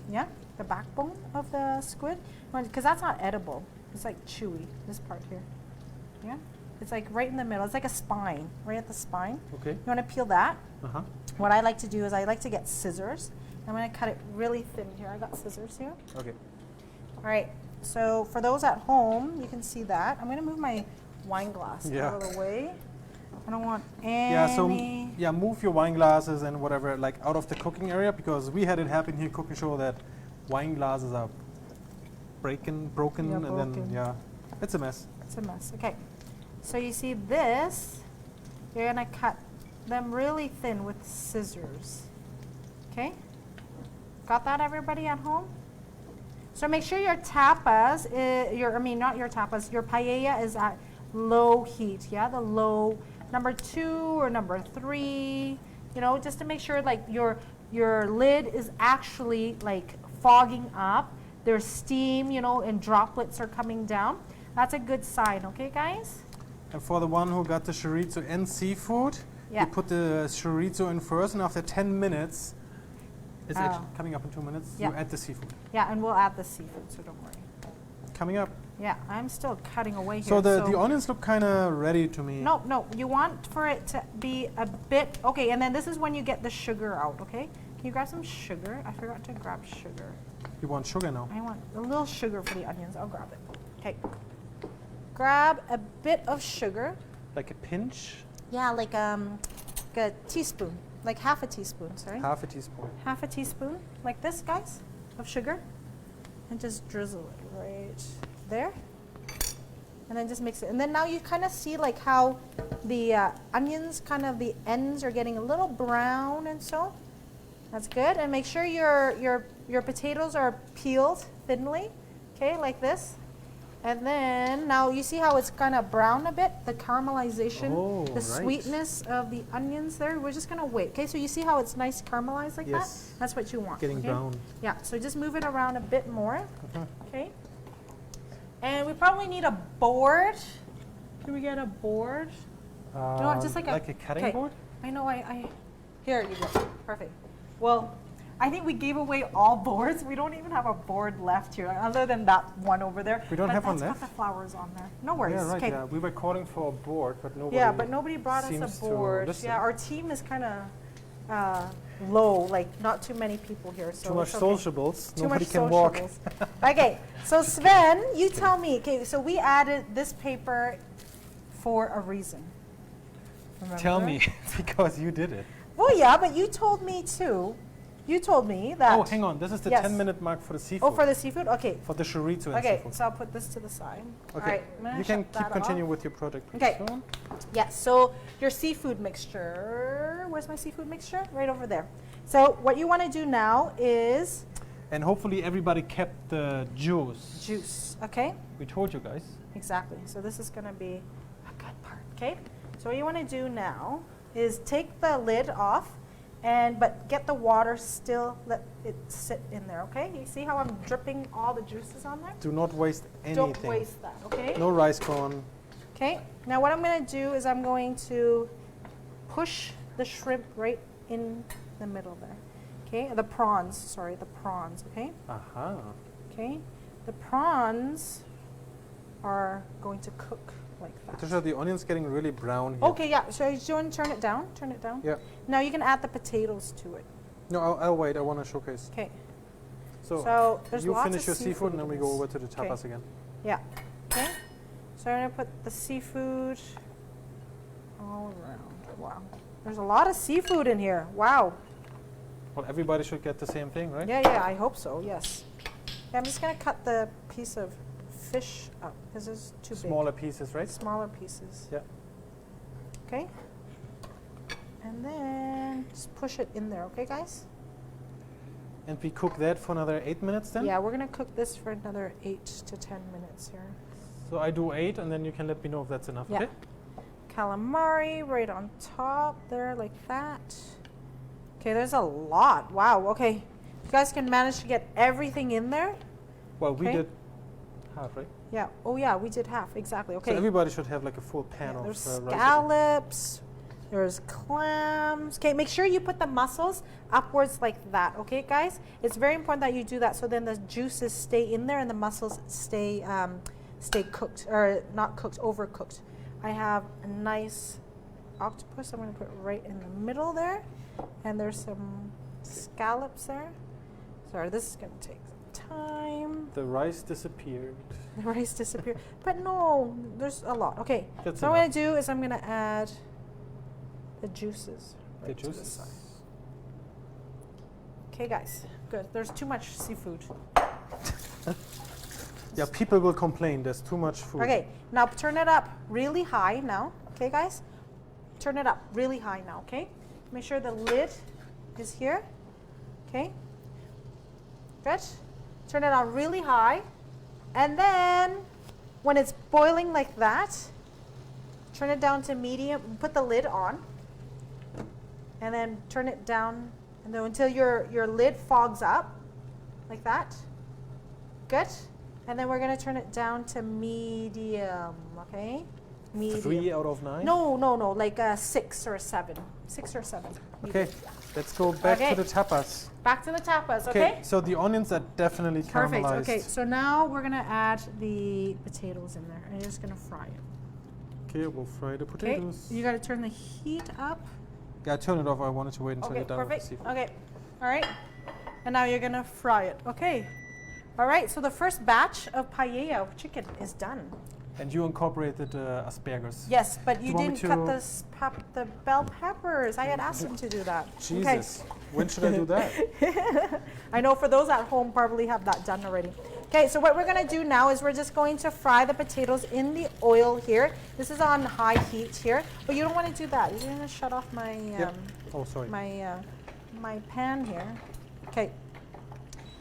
the backbone of the squid, because that's not edible. It's like chewy. This part here, yeah. It's like right in the middle. It's like a spine, right at the spine. Okay. You want to peel that. Uh huh. What I like to do is I like to get scissors I'm going to cut it really thin here. I got scissors here. Okay. All right. So for those at home, you can see that. I'm going to move my wine glass Yeah. out of the way. I don't want any. Yeah, so move your wine glasses and whatever like out of the cooking area, because we had it happen here cooking show that wine glasses are broken, Yeah, and then broken. it's a mess. It's a mess. Okay. So you see this, you're going to cut them really thin with scissors. Okay? Got that, everybody at home? So make sure your tapas, not your tapas, your paella is at low heat, yeah? The low, number 2 or number 3, you know, just to make sure like your lid is actually like fogging up. There's steam, you know, and droplets are coming down. That's a good sign, okay, guys? And for the one who got the chorizo and seafood, Yeah. you put the chorizo in first, and after 10 minutes, it's Oh. actually coming up in 2 minutes, Yeah. you add the seafood. Yeah, and we'll add the seafood, so don't worry. Coming up. Yeah, I'm still cutting away here. So the onions look kind of ready to me. No, you want for it to be a bit, okay, and then this is when you get the sugar out, okay? Can you grab some sugar? I forgot to grab sugar. You want sugar now? I want a little sugar for the onions. I'll grab it. Okay. Grab a bit of sugar. Like a pinch? Yeah, like a teaspoon, like half a teaspoon, sorry. Half a teaspoon. Half a teaspoon, like this, guys, of sugar. And just drizzle it right there. And then just mix it. And then now you kind of see like how the onions, kind of the ends are getting a little brown and so. That's good. And make sure your potatoes are peeled thinly, okay, like this. And then now you see how it's kind of brown a bit, the caramelization, Oh, the right. sweetness of the onions there. We're just going to wait. Okay, so you see how it's nice caramelized like Yes. that? That's what you want. Getting okay? brown. Yeah, so just move it around a bit more. Mhm. Okay. And we probably need a board. Can we get a board? You know what, just like a cutting okay. board? I know, here you go. Perfect. Well, I think we gave away all boards. We don't even have a board left here, other than that one over there. We don't But have one that's left? got the flowers on there. No worries. Yeah, right. Okay. Yeah, we were calling for a board, but nobody. Yeah, but nobody brought us seems a to board. listen. Yeah, our team is kind of low, like not too many people here. So Too much it's okay. sociables. Too Nobody much can walk. sociables. Okay, so Sven, you tell me. Okay, so we added this paper for a reason. Tell Remember? me, because you did it. Well, yeah, but you told me too. You told me that. Oh, hang on. This is the Yes. 10-minute mark for the seafood. Oh, for the seafood? Okay. For the chorizo and Okay, seafood. so I'll put this to the side. All Okay. right, I'm gonna You can shut that keep continue off. with your project. please. Okay. Go on. Yes, so your seafood mixture. Where's my seafood mixture? Right over there. So what you want to do now is And hopefully everybody kept the juice. juice, okay? We told you guys. Exactly. So this is going to be a good part, okay? So what you want to do now is take the lid off, but get the water still, let it sit in there, okay? You see how I'm dripping all the juices on there? Do not waste anything. Don't waste that, okay? No rice corn. Okay, now what I'm going to do is I'm going to push the shrimp right in the middle there. Okay, the prawns, okay? Aha. Okay, the prawns are going to cook like that. Patricia, the onion's getting really brown here. Okay, yeah, so you want to turn it down? Turn it down? Yeah. Now you can add the potatoes to it. No, I'll wait. I want to showcase. Okay, So, so there's you lots finish of your seafood and then we go in over this. to the Okay. tapas again. Yeah, okay. So I'm going to put the seafood all around. Wow, there's a lot of seafood in here. Wow. Well, everybody should get the same thing, right? Yeah, I hope so, yes. Yeah, I'm just going to cut the piece of fish up because it's too Smaller pieces, right? big. Smaller pieces. Yeah. Okay. And then just push it in there, okay, guys? And we cook that for another 8 minutes then? Yeah, we're going to cook this for another 8 to 10 minutes here. So I do 8 and then you can let me know if that's enough, Yeah. okay? Calamari right on top there, like that. Okay, there's a lot. Wow, okay. You guys can manage to get everything in there? Well, we Okay. did half, right? Yeah. Oh, yeah, we did half. Exactly. Okay. So everybody should have like a full pan Yeah, of there's rice. scallops, there's clams. Okay, make sure you put the mussels upwards like that, okay, guys? It's very important that you do that so then the juices stay in there and the mussels stay cooked, or not cooked, overcooked. I have a nice octopus I'm going to put right in the middle there, and there's some scallops there. Sorry, this is gonna take some time. The rice disappeared. The rice disappeared. But no, there's a lot. Okay, That's so what I'm enough. gonna do is I'm gonna add the juices. The right to this juices. side. Okay, guys, good. There's too much seafood. Yeah, people will complain. There's too much food. Okay, now turn it up really high now. Okay, guys? Turn it up really high now, okay? Make sure the lid is here. Okay? Good. Turn it on really high. And then when it's boiling like that, turn it down to medium, put the lid on. And then turn it down and then until your lid fogs up like that. Good. And then we're going to turn it down to medium, okay? Medium. 3 out of 9? No, like a 6 or a 7. 6 or 7. Okay, let's go back Okay. to the tapas. Back to the tapas, okay? So the onions are definitely Perfect. caramelized. Okay, so now we're going to add the potatoes in there. And you're just going to fry it. Okay, we'll fry the Okay? potatoes. You got to turn the heat up. Yeah, turn it off. I wanted to wait until Okay, you're done with the perfect. seafood. Okay, all right. And now you're going to fry it. Okay. All right, so the first batch of paella chicken is done. And you incorporated asparagus. Yes, but you Do you want me didn't cut to- the bell peppers. I had asked him to do that. Jesus, when should I do that? Okay. I know for those at home probably have that done already. Okay, so what we're going to do now is we're just going to fry the potatoes in the oil here. This is on high heat here, but you don't want to do that. You're going to shut off my Oh, sorry. my pan here. Okay.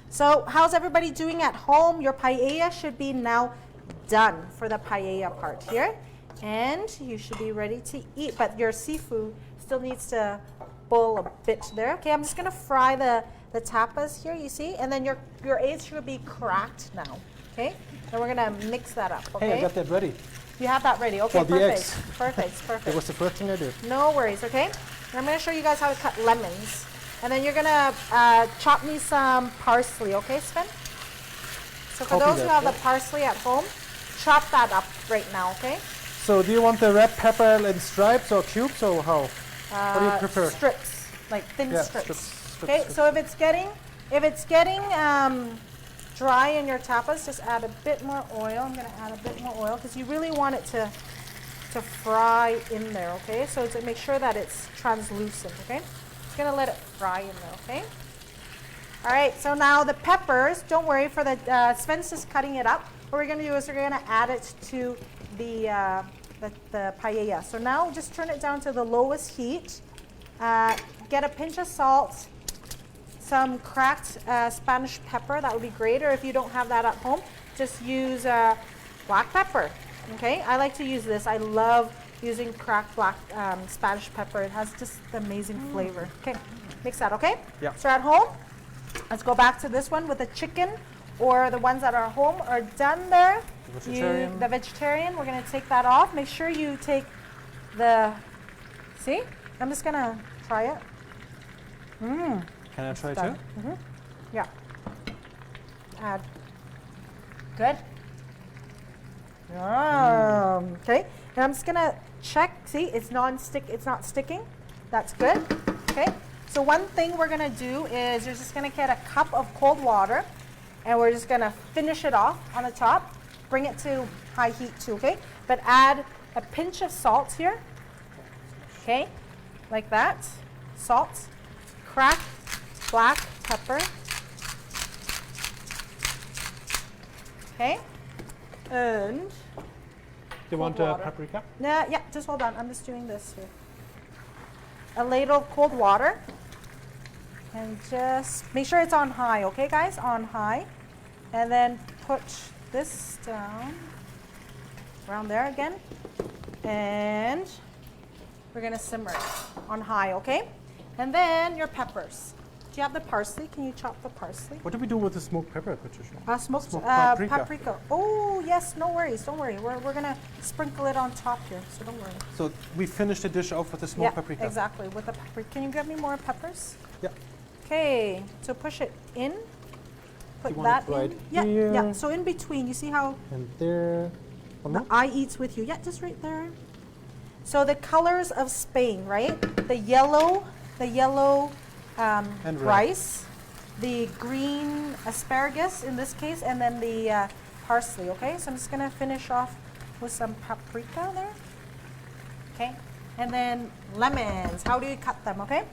So how's everybody doing at home? Your paella should be now done for the paella part here. And you should be ready to eat, but your seafood still needs to boil a bit there. Okay, I'm just gonna fry the tapas here, you see? And then your eggs should be cracked now, okay? And we're gonna mix that up, okay? Hey, I got that ready. You have that ready, okay, For the perfect. eggs. Perfect, perfect. It was the first thing I did. No worries, okay? And I'm gonna show you guys how to cut lemons. And then you're gonna chop me some parsley, okay, Sven? So for Copy those who that, have yeah. the parsley at home, chop that up right now, okay? So do you want the red pepper in stripes or cubes or how? What do you prefer? Strips, like thin Yeah, strips. strips, Okay, strips. so if it's getting dry in your tapas, just add a bit more oil. I'm gonna add a bit more oil because you really want it to fry in there, okay? So to make sure that it's translucent, okay? Just gonna let it fry in there, okay? All right, so now the peppers, don't worry, for the, Sven's just cutting it up. What we're gonna do is we're gonna add it to the paella. So now just turn it down to the lowest heat. Get a pinch of salt, some cracked Spanish pepper, that would be great. Or if you don't have that at home, just use black pepper, okay? I like to use this. I love using cracked black Spanish pepper. It has just amazing flavor. Okay, mix that, okay? Yeah. So at home, let's go back to this one with the chicken, or the ones that are home are done there. The vegetarian. The vegetarian, we're gonna take that off. Make sure you take see? I'm just gonna try it. Can I try Done. too? Yeah. Add. Good. Okay. And I'm just gonna check. See, it's non-stick. It's not sticking. That's good. Okay. So one thing we're gonna do is you're just gonna get a cup of cold water, and we're just gonna finish it off on the top. Bring it to high heat too. Okay. But add a pinch of salt here. Okay. Like that. Salt. Cracked black pepper. Okay. And You want water. paprika? yeah, just hold on. I'm just doing this here. A ladle of cold water. And just make sure it's on high, okay guys? On high. And then put this down. Around there again. And we're gonna simmer it on high, okay? And then your peppers. Do you have the parsley? Can you chop the parsley? What do we do with the smoked pepper, Patricia? Smoked Smoked paprika. paprika. Oh, yes, no worries, don't worry. We're going to sprinkle it on top here, so don't worry. So we finished the dish off with the smoked Yeah, paprika. exactly, with the paprika. Can you get me more peppers? Yeah. Okay, so push it in. Put You want that it right in. Yeah, here. yeah. So in between, you see how And there. One the more? eye eats with you? Yeah, just right there. So the colors of Spain, right? The yellow And rice, the green asparagus in this case, and then the parsley, okay? So I'm just gonna finish off with some paprika there, okay? And then lemons, how do you cut them, okay?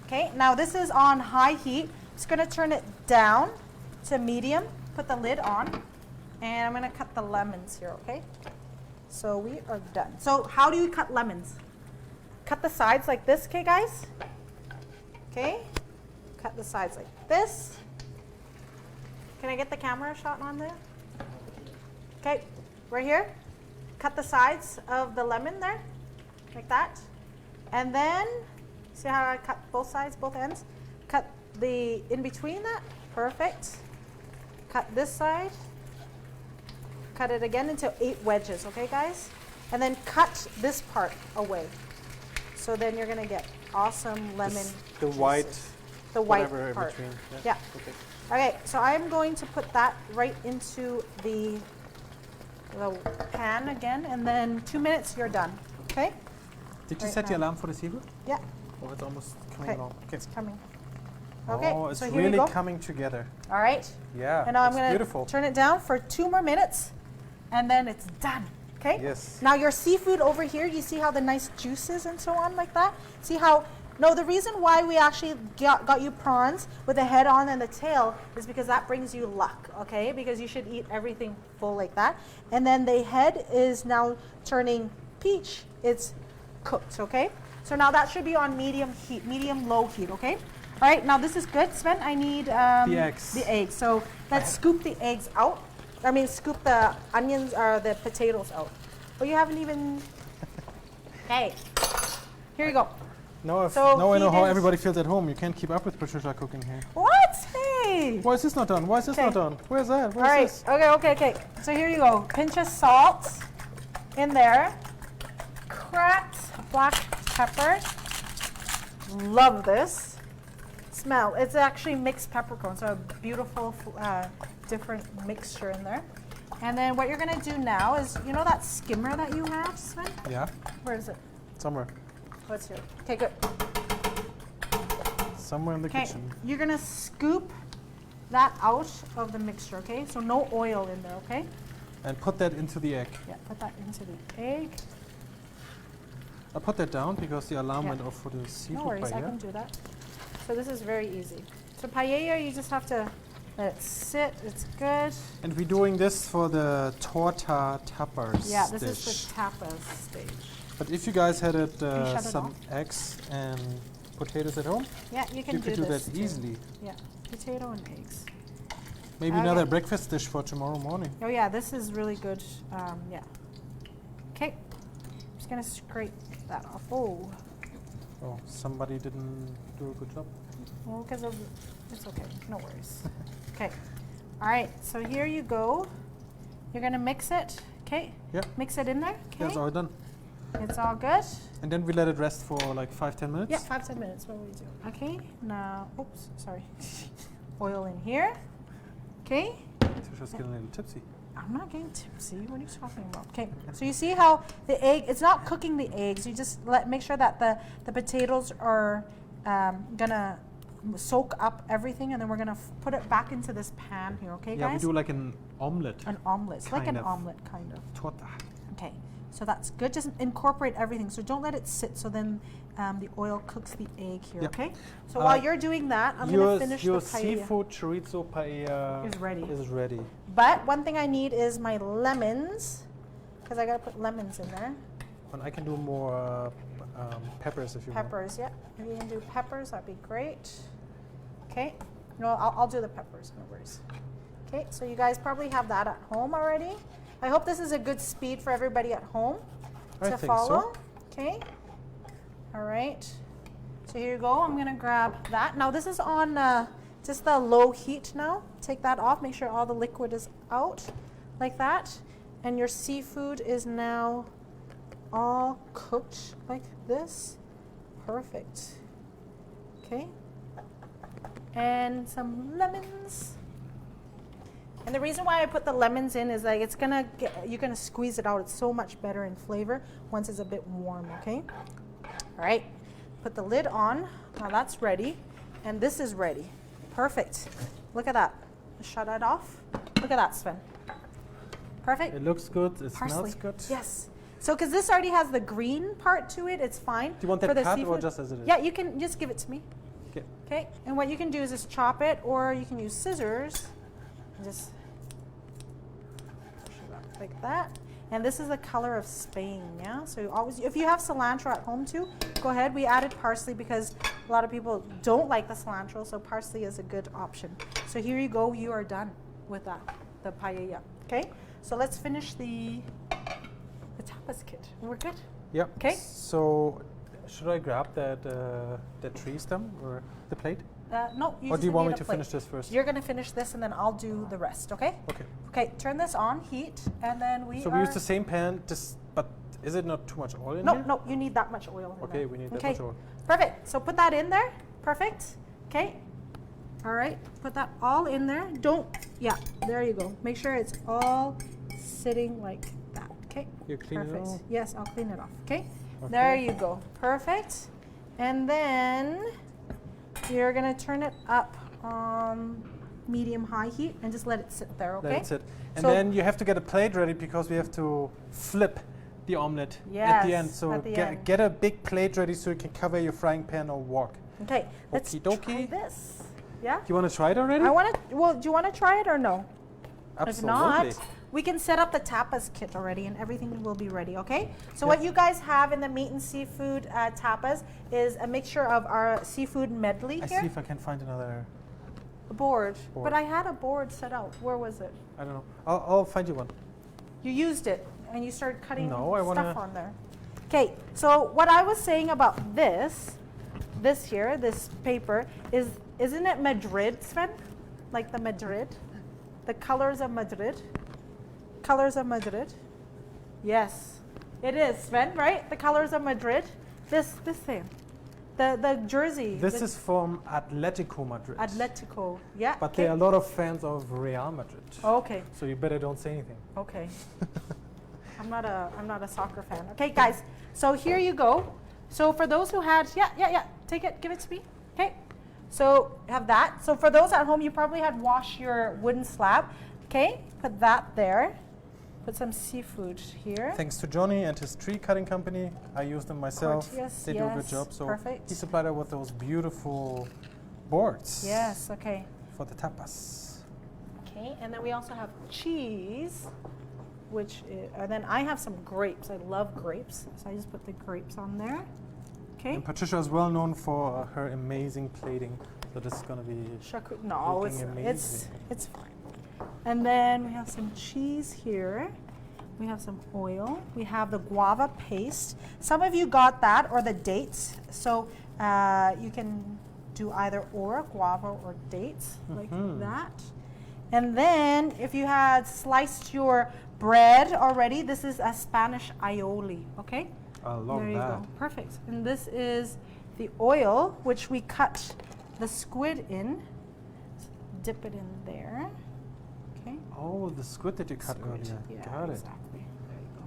Okay, now this is on high heat. Just gonna turn it down to medium, put the lid on, and I'm gonna cut the lemons here, okay? So we are done. So how do you cut lemons? Cut the sides like this, okay guys? Okay, cut the sides like this. Can I get the camera shot on there? Okay, right here. Cut the sides of the lemon there, like that. And then, see how I cut both sides, both ends? Cut the in between that, perfect. Cut this side. Cut it again into 8 wedges, okay guys? And then cut this part away. So then you're gonna get awesome lemon The juices. white, The white whatever in part. between. Yeah. Okay. Okay, so I'm going to put that right into the pan again, and then 2 minutes, you're done. Okay? Did you Right set the now. alarm for the seafood? Yeah, Oh, it's almost coming Okay. along. Okay. it's coming. Okay, Oh, it's so here we really go. coming together. All right, Yeah. and now I'm it's going beautiful. to turn it down for 2 more minutes, and then it's done. Okay? Yes. Now your seafood over here, you see how the nice juices and so on like that? See how, no, the reason why we actually got you prawns with the head on and the tail is because that brings you luck, okay? Because you should eat everything full like that. And then the head is now turning peach. It's cooked, okay? So now that should be on medium heat, medium-low heat, okay? All right, now this is good. Sven, I need The eggs. The eggs. So let's scoop the eggs out. I mean, scoop the onions or the potatoes out. Oh, you haven't even. Okay. Here you go. Now, So now I know he how is- everybody feels at home. You can't keep up with Patricia cooking here. What? Hey. Why is this not done? Why is this Okay. not done? Where's that? All Where's right. this? Okay. So here you go. Pinch of salt in there. Cracked black pepper. Love this. Smell. It's actually mixed peppercorn, so a beautiful, different mixture in there. And then what you're gonna do now is, you know that skimmer that you have, Sven? Yeah, Where is it? somewhere. What's here? Okay, good. Somewhere in the Okay, kitchen. you're gonna scoop that out of the mixture, okay? So no oil in there, okay? And put that into the egg. Yeah, put that into the egg. I put that down because the alarm Yeah. went off for the seafood No worries, I paella. can do that. So this is very easy. So paella, you just have to let it sit. It's good. And we're doing this for the torta tapas Yeah, this dish. is the tapas stage. But if you guys had you shut it some off? eggs and potatoes at home, Yeah, you can you could do this that too. easily. Yeah, potato and eggs. Maybe Okay. another breakfast dish for tomorrow morning. Oh yeah, this is really good. Yeah. Okay, I'm just gonna scrape that off. Oh, Oh, somebody didn't do a good job. well, because of it's okay. No worries. Okay. All right. So here you go. You're gonna mix it. Okay. Yeah. Mix it in there. Okay. That's all done. It's all good. And then we let it rest for like 5-10 minutes. Yeah, 5-10 minutes. What do we do? Okay. Now, oops, sorry. Oil in here. Okay. Patricia's getting a little tipsy. I'm not getting tipsy. What are you talking about? Okay. So you see how the egg, it's not cooking the eggs. You just make sure that the potatoes are gonna soak up everything, and then we're gonna put it back into this pan here. Okay, Yeah, guys? we do like an omelet. An omelet. It's like kind an of. omelet, kind of. Torta. Okay. So that's good. Just incorporate everything. So don't let it sit. So then the oil cooks the egg here. Yeah. Okay. So Uh, while you're doing that, I'm gonna finish your the paella. seafood chorizo paella Is ready. Is ready. But one thing I need is my lemons, because I gotta put lemons in there. And I can do more peppers if you want. Peppers, yeah. If you can do peppers, that'd be great. Okay. No, I'll do the peppers. No worries. Okay. So you guys probably have that at home already. I hope this is a good speed for everybody at home I to think follow. so. Okay. All right. So here you go. I'm gonna grab that. Now this is on just the low heat now. Take that off. Make sure all the liquid is out like that. And your seafood is now all cooked like this. Perfect. Okay. And some lemons. And the reason why I put the lemons in is like it's gonna get, you're gonna squeeze it out. It's so much better in flavor once it's a bit warm, okay? All right, put the lid on. Now that's ready. And this is ready. Perfect. Look at that. Shut it off. Look at that, Sven. Perfect. It looks good. It Parsley. smells good. Yes. So, because this already has the green part to it, it's fine. Do you want for that the cut or seafood. just as it is? Yeah, you can just give it to me. Okay. Okay. And what you can do is just chop it, or you can use scissors. And just push it up like that. And this is the color of Spain, yeah? So you always, if you have cilantro at home too, go ahead. We added parsley because a lot of people don't like the cilantro, so parsley is a good option. So here you go, you are done with that, the paella, okay? So let's finish the tapas kit. We're good? Yep. Okay. So should I grab that tree stem or the plate? No, you Or just do you want need me a to plate. finish this first? You're gonna finish this and then I'll do the rest, okay? Okay. Okay, turn this on, heat, and then So we use the same pan, but is it not too much oil in No, here? no, you need that much oil in Okay, there. we need that much oil. Perfect. So put that in there. Perfect. Okay. All right. Put that all in there. Yeah, there you go. Make sure it's all sitting like that. Okay. You clean it Perfect. off? Yes, I'll clean it off. Okay. Okay. There you go. Perfect. And then you're going to turn it up on medium-high heat and just let it sit there, okay? That's it. And So- then you have to get a plate ready because we have to flip the omelet at the end. Yes, So at the get, end. get a big plate ready so you can cover your frying pan or wok. Okay. Let's Okie try dokie. this. Yeah? Do you want to try it already? I want to, well, do you want to try it or no? Absolutely. If not, we can set up the tapas kit already and everything will be ready, okay? So Yeah. what you guys have in the meat and seafood tapas is a mixture of our seafood medley I here. see if I can find another. Board. Board. But I had a board set out. Where was it? I don't know. I'll find you one. You used it and you started cutting No, I wanna- stuff on there. Okay, so what I was saying about this here, this paper, isn't it Madrid, Sven? Like the Madrid? The colors of Madrid? Colors of Madrid? Yes, it is, Sven, right? The colors of Madrid? This thing. The jersey. This the is from Atletico Madrid. Atletico. Yeah. But okay. there are a lot of fans of Real Madrid. Okay. So you better don't say anything. Okay. I'm not a soccer fan. Okay, guys. So here you go. So for those who had, yeah, take it, give it to me. Okay. So have that. So for those at home, you probably had washed your wooden slab. Okay, put that there. Put some seafood here. Thanks to Johnny and his tree cutting company, I use them myself. Tortillas, They do a good yes, job. So perfect. he supplied us with those beautiful boards. Yes. Okay. For the tapas. Okay, and then we also have cheese, which is, and then I have some grapes. I love grapes, so I just put the grapes on there. Okay. And Patricia is well known for her amazing plating. So this is gonna be No, looking it's amazing. fine. And then we have some cheese here. We have some oil. We have the guava paste. Some of you got that or the dates. So you can do either or, guava or dates, like that. And then if you had sliced your bread already, this is a Spanish aioli, okay? I love There you that. go. Perfect. And this is the oil, which we cut the squid in. Dip it in there. Okay. Oh, the squid that you cut earlier. Yeah, Got it. exactly. There you go.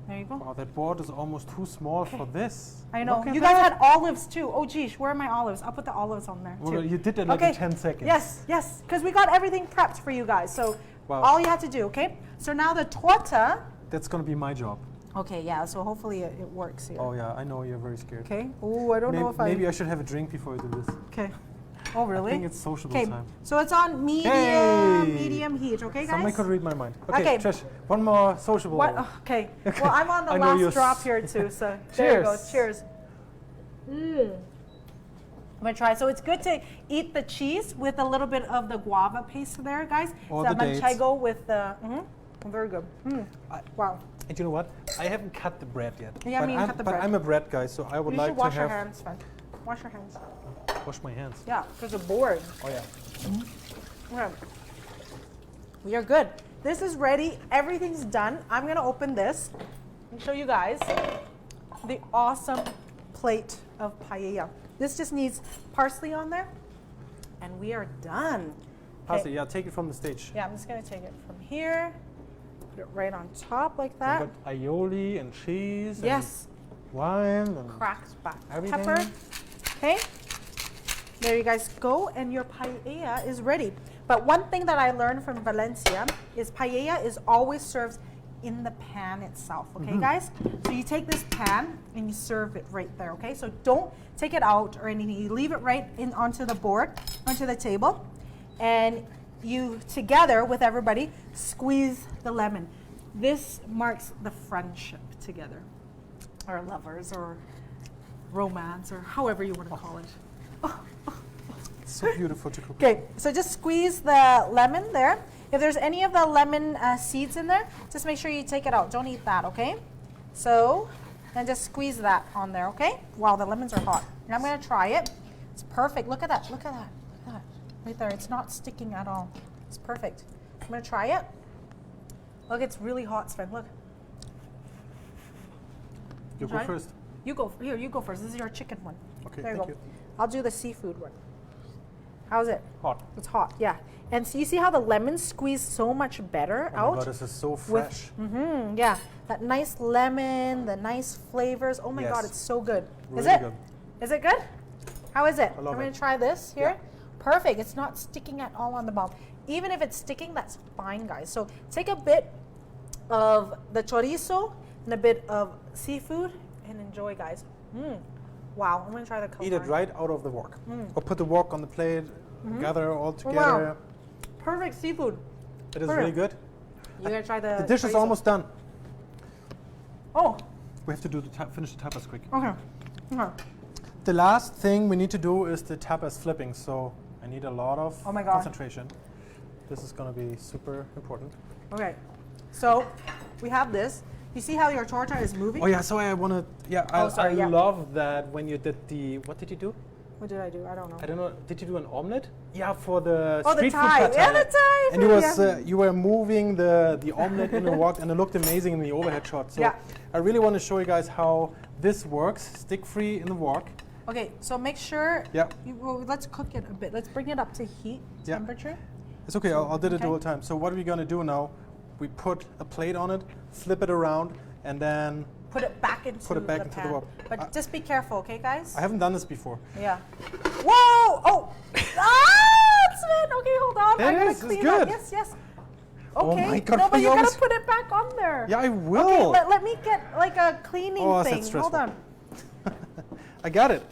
There you go. Wow, that board is almost too small for this. I know. Look at You guys that. had olives too. Oh, geez, where are my olives? I'll put the olives on there Well, too. you did it like in 10 seconds. Yes, because we got everything prepped for you guys. So Wow. all you have to do, okay? So now the torta. That's gonna be my job. Okay, yeah. So hopefully it works here. Oh yeah, I know you're very scared. Okay. Oh, I don't know if Maybe I should have a drink before you do this. Okay. Oh, really? I think it's sociable Okay. time. So it's on medium Hey! medium heat. Okay, guys. Somebody could read my mind. Okay, Okay. Trish, one more sociable. What? Oh, okay. Well, I'm on the I know you're last drop s- here too. So there you go. Cheers. Cheers. I'm gonna try. So it's good to eat the cheese with a little bit of the guava paste there, guys. Or the the dates. manchego with the. Very good. Wow. And you know what? I haven't cut the bread yet. Yeah, but me cut the bread. I'm a bread guy, so I would You like should to wash your have hands, Sven. Wash your hands. wash my hands. Yeah, because you're bored. Oh yeah. Okay. We are good. This is ready. Everything's done. I'm gonna open this and show you guys the awesome plate of paella. This just needs parsley on there, and we are done. Parsley, yeah, take it from the stage. Yeah, I'm just gonna take it from here, put it right on top like We've that. got aioli and cheese. Yes, And wine and cracked black everything. pepper. Okay. There you guys go, and your paella is ready. But one thing that I learned from Valencia is paella is always served in the pan itself, okay guys? So you take this pan and you serve it right there, okay? So don't take it out or anything. You leave it right in onto the board, onto the table, and you together with everybody squeeze the lemon. This marks the friendship together, or lovers, or romance, or however you want to call it. So beautiful to cook. Okay, so just squeeze the lemon there. If there's any of the lemon seeds in there, just make sure you take it out. Don't eat that, okay? So, then just squeeze that on there, okay? Wow, the lemons are hot. And I'm gonna try it. It's perfect. Look at that. Look at that. Look at that. Right there. It's not sticking at all. It's perfect. I'm gonna try it. Look, it's really hot, Sven. Look. You Try go it? first. You go. Here, you go first. This is your chicken one. Okay, There thank you you. go. I'll do the seafood one. How's it? Hot. It's hot, yeah. And so you see how the lemon squeezed so much better Oh out? my God, this is so fresh. Yeah, that nice lemon, the nice flavors. Oh my Yes. God, it's so good. Is Really it? good. Is it good? How is it? I love I'm it. gonna try this here. Yeah. Perfect. It's not sticking at all on the bottom. Even if it's sticking, that's fine, guys. So take a bit of the chorizo and a bit of seafood and enjoy, guys. Wow, I'm gonna try the calamari. Eat it right out of the wok. Or put the wok on the plate, gather all Oh, together. wow. Perfect seafood. It is Perfect. really good. You're gonna try the The dish is chorizo. almost done. Oh, We have to do the finish the tapas quick. okay. Okay. The last thing we need to do is the tapas flipping, so I need a lot of Oh my God. concentration. This is going to be super important. Okay. So we have this. You see how your torta is moving? Oh yeah, so I want to, Oh, sorry, I yeah. love that when you did the, what did you do? What did I do? I don't know. I don't know, did you do an omelet? Yeah, for the Oh, the street food Thai. pad Yeah, Thai. the Thai And you food, was yeah. you were moving the omelet in the wok, and it looked amazing in the overhead shot. So Yeah. I really want to show you guys how this works, stick-free in the wok. Okay, so make sure. Yeah. Well, let's cook it a bit. Let's bring it up to heat Yeah. temperature. It's okay, I'll do it Okay. the whole time. So what we're gonna do now, we put a plate on it, flip it around, and then Put it back into Put it back the into the pan. wok. But just be careful, okay, guys? I haven't done this before. Yeah. Whoa! Oh! Ah! Sven! Okay, hold on. There I it gotta is, it's clean good. that. Yes, yes. Oh Okay. my God, No, but you you gotta always- put it back on there. Yeah, I will. Okay, let me get like a cleaning Oh, that's thing. stressful. Hold on. I got it.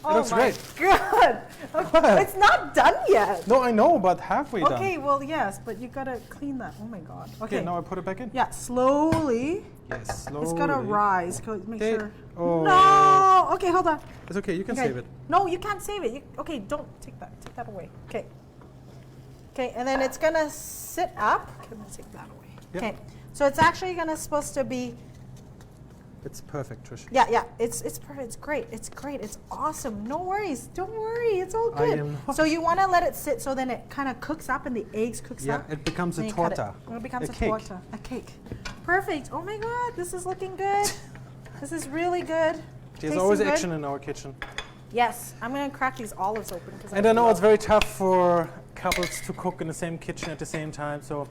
Oh looks my great. God. Okay, it's not done yet. No, I know, but halfway done. Okay, well, yes, but you gotta clean that. Oh my God. Okay. Okay, now I put it back in? Yeah, slowly. Yes, slowly. It's gonna rise. Make Okay. sure. Oh. No. Okay, hold on. It's okay, you can Okay. save it. No, you can't save it. Okay, don't take that. Take that away. Okay. Okay, and then it's gonna sit up. Okay, I'm gonna take that away. Yeah. Okay. So it's actually gonna supposed to be. It's perfect, Trish. Yeah. It's perfect. It's great. It's great. It's awesome. No worries. Don't worry. It's all I good. am not- So you want to let it sit so then it kind of cooks up and the eggs cooks Yeah, up. it becomes a and you cut torta. It becomes A a cake. torta. A cake. Perfect. Oh my God, this is looking good. This is really good. There's Tasting always good. action in our kitchen. Yes, I'm gonna crack these olives open because And I know it's very tough for couples to cook in the same kitchen at the same time, so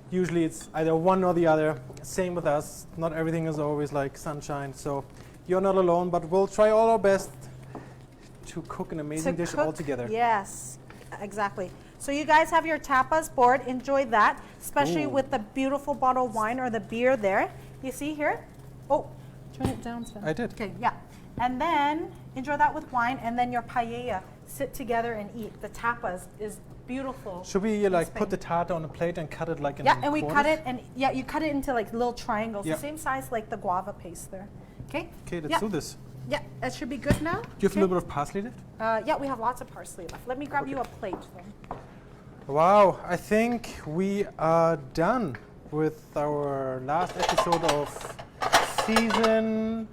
usually it's either one or the other. Same with us. Not everything is always like sunshine, so you're not alone, but we'll try all our best to cook an amazing dish all together. Yes, exactly. So you guys have your tapas board. Enjoy that, especially Ooh. with the beautiful bottle of wine or the beer there. You see here? Oh, turn it down, Sven. I did. Okay, yeah. And then enjoy that with wine, and then your paella. Sit together and eat. The tapas is beautiful. Should we in like put Spain. the tartar on a plate and cut it like in Yeah, and we cut quarters? it, and yeah, you cut it into like little triangles, Yeah. the same size like the guava paste there. Okay. Okay, let's yeah. do this. Yeah, that should be good now. Do you have a little bit of parsley left? Yeah, we have lots of parsley left. Let me grab you a plate then. Wow, I think we are done with our last episode of season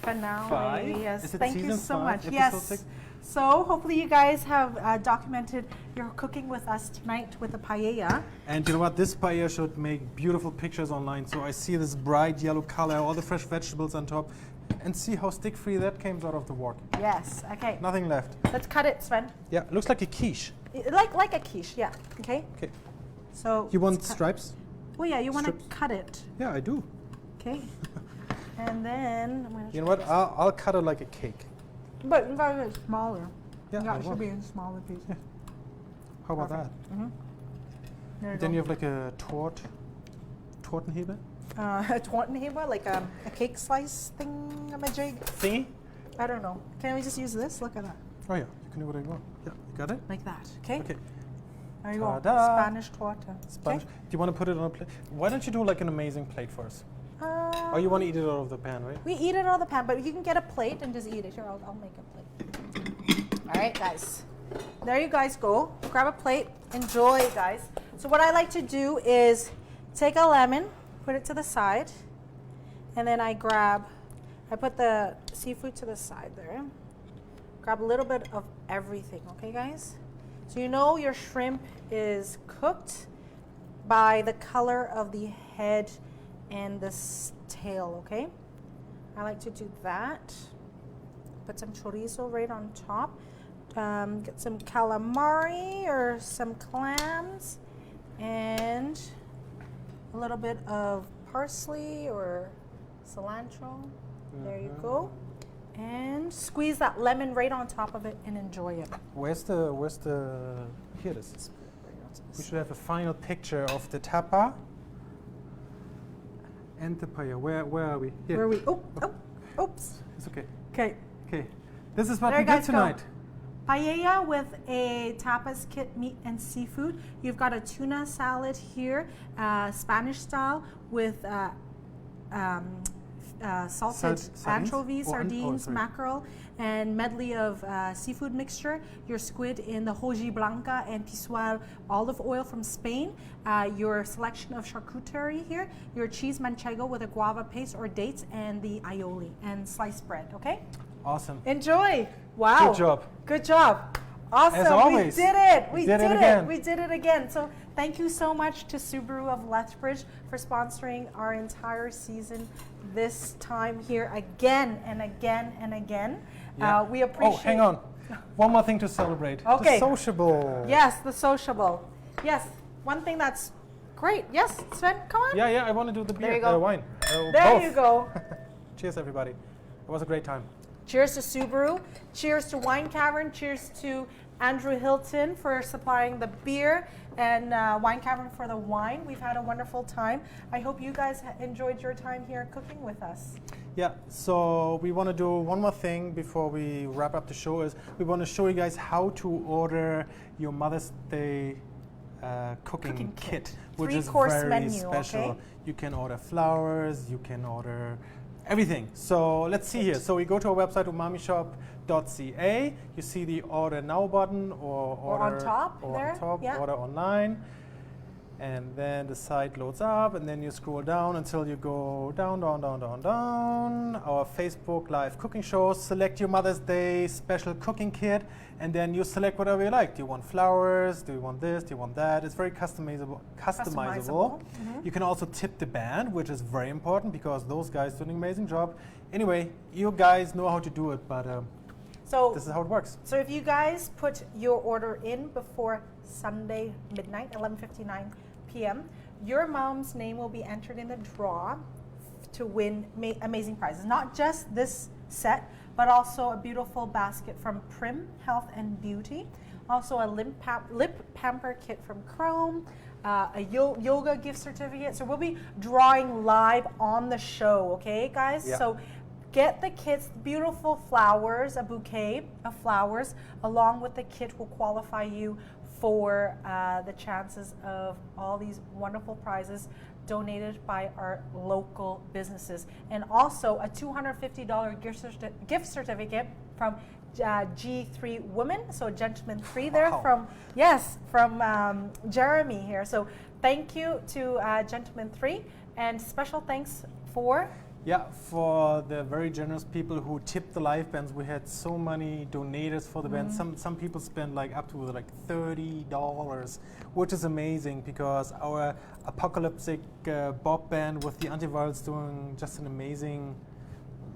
Finale. 5. Yes, Is it thank you season so 5, much. episode Yes. 6? So hopefully you guys have documented your cooking with us tonight with the paella. And you know what? This paella should make beautiful pictures online. So I see this bright yellow color, all the fresh vegetables on top, and see how stick-free that came out of the wok. Yes. Okay. Nothing left. Let's cut it, Sven. Yeah, looks like a quiche. Like a quiche. Yeah. Okay. Okay. So. You want let's cut- stripes? Well, yeah. You want to strips? cut it. Yeah, I do. Okay. And then I'm gonna. You know what? I'll cut it like a cake. But you guys are smaller. Yeah, Yeah, I it should will. be in smaller pieces. Yeah. How about Perfect. that? There you Then go. you have like a Tortenheber A Tortenheber, like a cake slice thingamajig. thingy. I don't know. Can we just use this? Look at that. Oh yeah, you can do whatever you want. Yeah, you got it? Like that. Okay? Okay. There you go. Ta-da. Spanish torta. Spanish. Okay? Do you want to put it on a plate? Why don't you do like an amazing plate for us? Or you want to eat it out of the pan, right? We eat it out of the pan, but you can get a plate and just eat it. Here, I'll make a plate. All right, guys. There you guys go. Grab a plate. Enjoy, guys. So what I like to do is take a lemon, put it to the side, and then I put the seafood to the side there. Grab a little bit of everything, okay, guys? So you know your shrimp is cooked by the color of the head and the tail, okay? I like to do that. Put some chorizo right on top. Get some calamari or some clams and a little bit of parsley or cilantro. There you go. And squeeze that lemon right on top of it and enjoy it. Where's the here it is. We should have a final picture of the tapa and the paella. Where are we? Here. Where are we? Oh, oops. It's okay. Okay. Okay. This is what There we you did guys go. tonight. Paella with a tapas kit meat and seafood. You've got a tuna salad here, Spanish style with salted Sardines? anchovies, Oh, sardines, sorry. mackerel, and medley of seafood mixture. Your squid in the hoji blanca and pisual olive oil from Spain. Your selection of charcuterie here. Your cheese manchego with a guava paste or dates, and the aioli and sliced bread. Okay. Awesome. Enjoy. Wow. Good job. Good job. Awesome. As always. We did it. We did did it it. again. We did it again. So thank you so much to Subaru of Lethbridge for sponsoring our entire season this time here again and again and again. Yeah. We appreciate. Oh, hang on. One more thing to celebrate. Okay. The sociable. Yes, the sociable. Yes, one thing that's great. Yes, Sven, come on. Yeah, I want to do the beer. There you go. Wine. There both. you go. Cheers, everybody. It was a great time. Cheers to Subaru. Cheers to Wine Cavern. Cheers to Andrew Hilton for supplying the beer and Wine Cavern for the wine. We've had a wonderful time. I hope you guys enjoyed your time here cooking with us. Yeah, so we want to do one more thing before we wrap up the show is we want to show you guys how to order your Mother's Day cooking kit, which is Three-course very menu, special. okay? You can order flowers, you can order everything. So let's see here. So we go to our website, umamishop.ca. You see the order now button or order on top or there, on top, yeah. order online. And then the site loads up, and then you scroll down until you go down. Our Facebook live cooking show. Select your Mother's Day special cooking kit, and then you select whatever you like. Do you want flowers? Do you want this? Do you want that? It's very customizable. Mm-hmm. You can also tip the band, which is very important because those guys do an amazing job. Anyway, you guys know how to do it, but So this is how it works. So if you guys put your order in before Sunday midnight, 11:59 p.m., your mom's name will be entered in the draw to win amazing prizes. Not just this set, but also a beautiful basket from Prim Health and Beauty. Also a lip pamper kit from Chrome, a yoga gift certificate. So we'll be drawing live on the show, okay, guys? Yeah. So get the kits, beautiful flowers, a bouquet of flowers, along with the kit will qualify you for the chances of all these wonderful prizes donated by our local businesses. And also a $250 gift certificate from G3 Women, so Gentleman 3 there Wow. from Jeremy here. So thank you to Gentleman 3 and special thanks for for the very generous people who tipped the live bands. We had so many donators for the band. Some people spent like up to like $30, which is amazing because our apocalyptic Bob band with the Antivirals doing just an amazing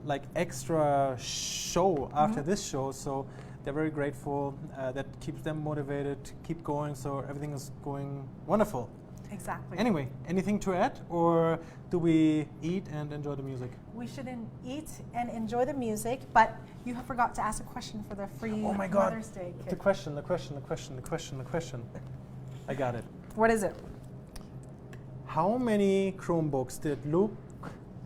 like extra show after this show. So they're very grateful. That keeps them motivated to keep going, so everything is going wonderful. Exactly. Anyway, anything to add, or do we eat and enjoy the music? We should eat and enjoy the music, but you have forgot to ask a question for the free Oh my God! Mother's Day The kit. question. I got it. What is it? How many Chromebooks did Luke,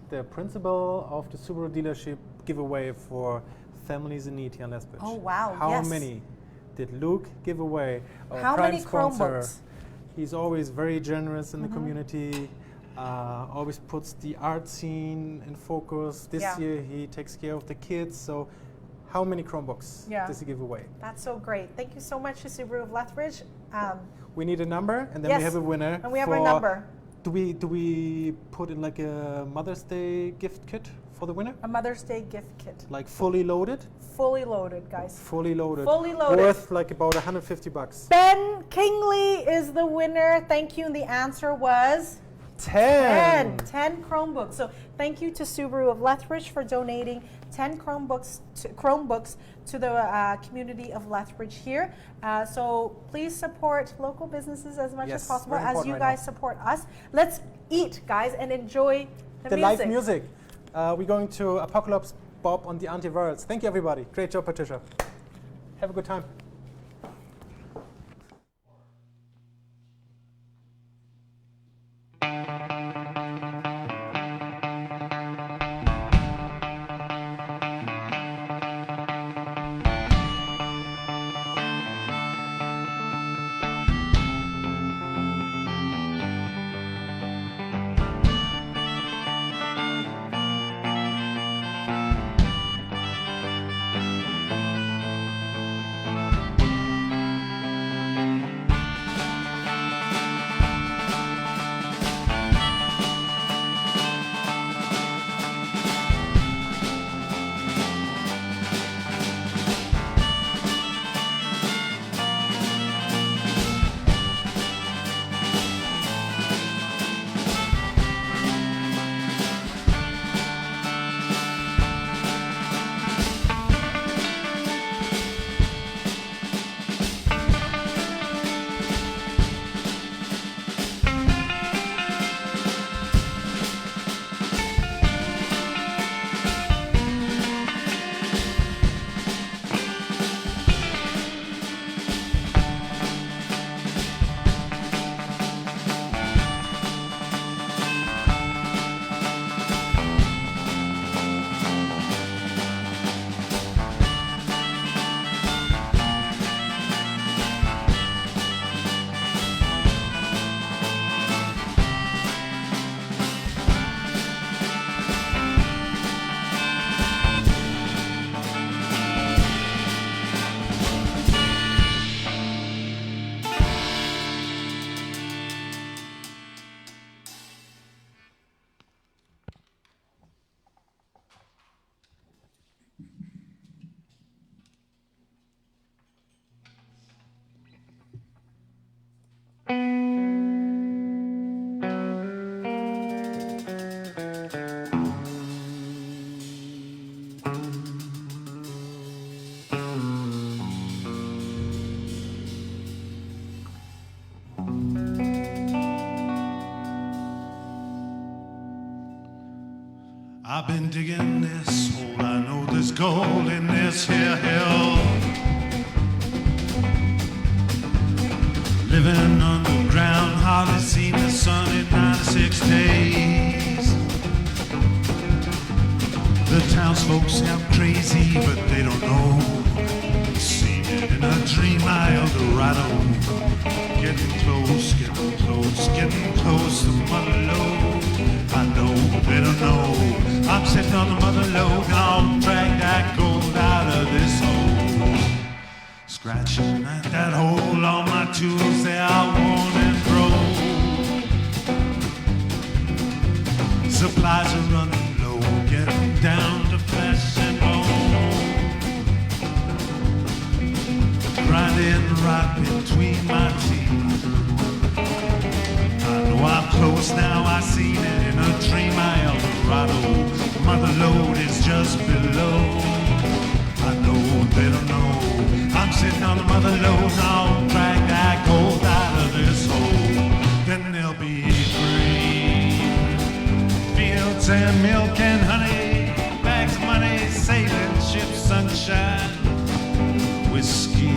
the principal of the Subaru dealership, give away for families in need here in Lethbridge? Oh, wow, How yes. many did Luke give away? Our How prime many sponsor. Chromebooks? He's always very generous in the community, always puts the art scene in focus. This Yeah. year he takes care of the kids. So how many Chromebooks Yeah. does he give away? That's so great. Thank you so much to Subaru of Lethbridge. We need a number, and then Yes, we have a winner. and we have our for- number. Do we put in like a Mother's Day gift kit for the winner? A Mother's Day gift kit. Like fully loaded? Fully loaded, guys. Fully loaded. Fully loaded. Worth like about $150. Ben Kingley is the winner. Thank you. And the answer was 10. 10 Chromebooks. So thank you to Subaru of Lethbridge for donating 10 Chromebooks to the community of Lethbridge here. So please support local businesses as much Yes, as possible very as important you right guys support us. Let's eat, guys, and enjoy the The music. live music. We're going to Apocalypse Bob on the antivirals. Thank you, everybody. Great job, Patricia. Have a good time. I've been digging this hole, I know there's gold in this here hill. Living underground, hardly seen the sun in 96 days. The townsfolk say I'm crazy, but they don't know. Seen it in a dream, my Eldorado. Getting close, getting close, getting close to Mother Lode. I know, they don't know. I'm sitting on the Mother Lode, and I'll drag that gold out of this hole. Scratching at that hole, all my tools they are worn and broke. Supplies are running low, getting down to flesh and bone. Grinding right between my teeth. I know I'm close now, I seen it in a dream, my Eldorado. Mother Lode is just below. I know they don't know. I'm sitting on the mother lode, I'll drag that gold out of this hole. Then there'll be green fields and milk and honey, bags of money, sailing ships, sunshine, whiskey.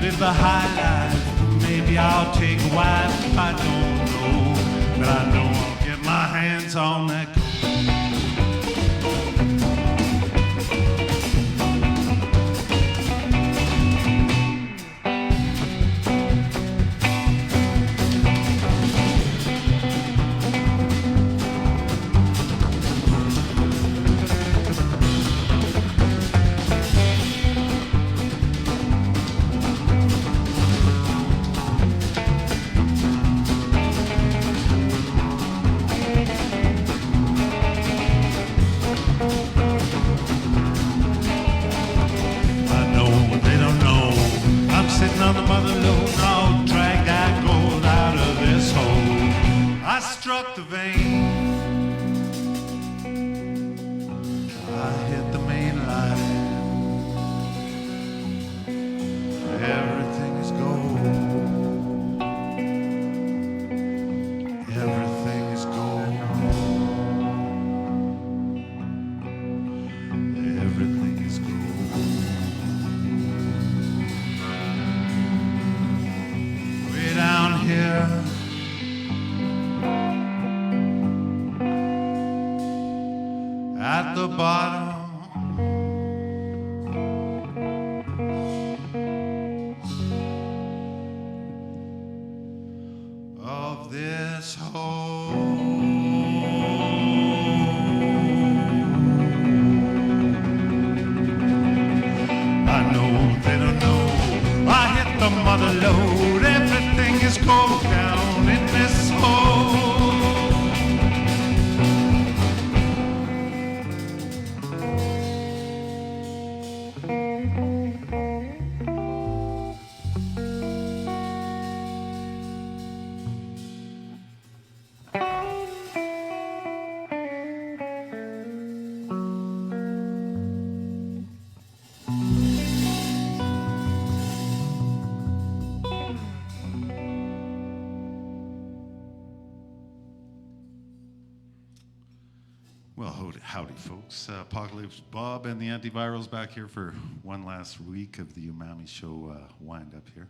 Live the high life, maybe I'll take a wife, I don't know, but I know I'll get my hands on that gold. At the bottom of this hole, I know they don't know. I hit the mother lode, everything is gold down in this hole. Well, howdy, folks. Apocalypse Bob and the Antivirals back here for one last week of the Umami Show wind up here.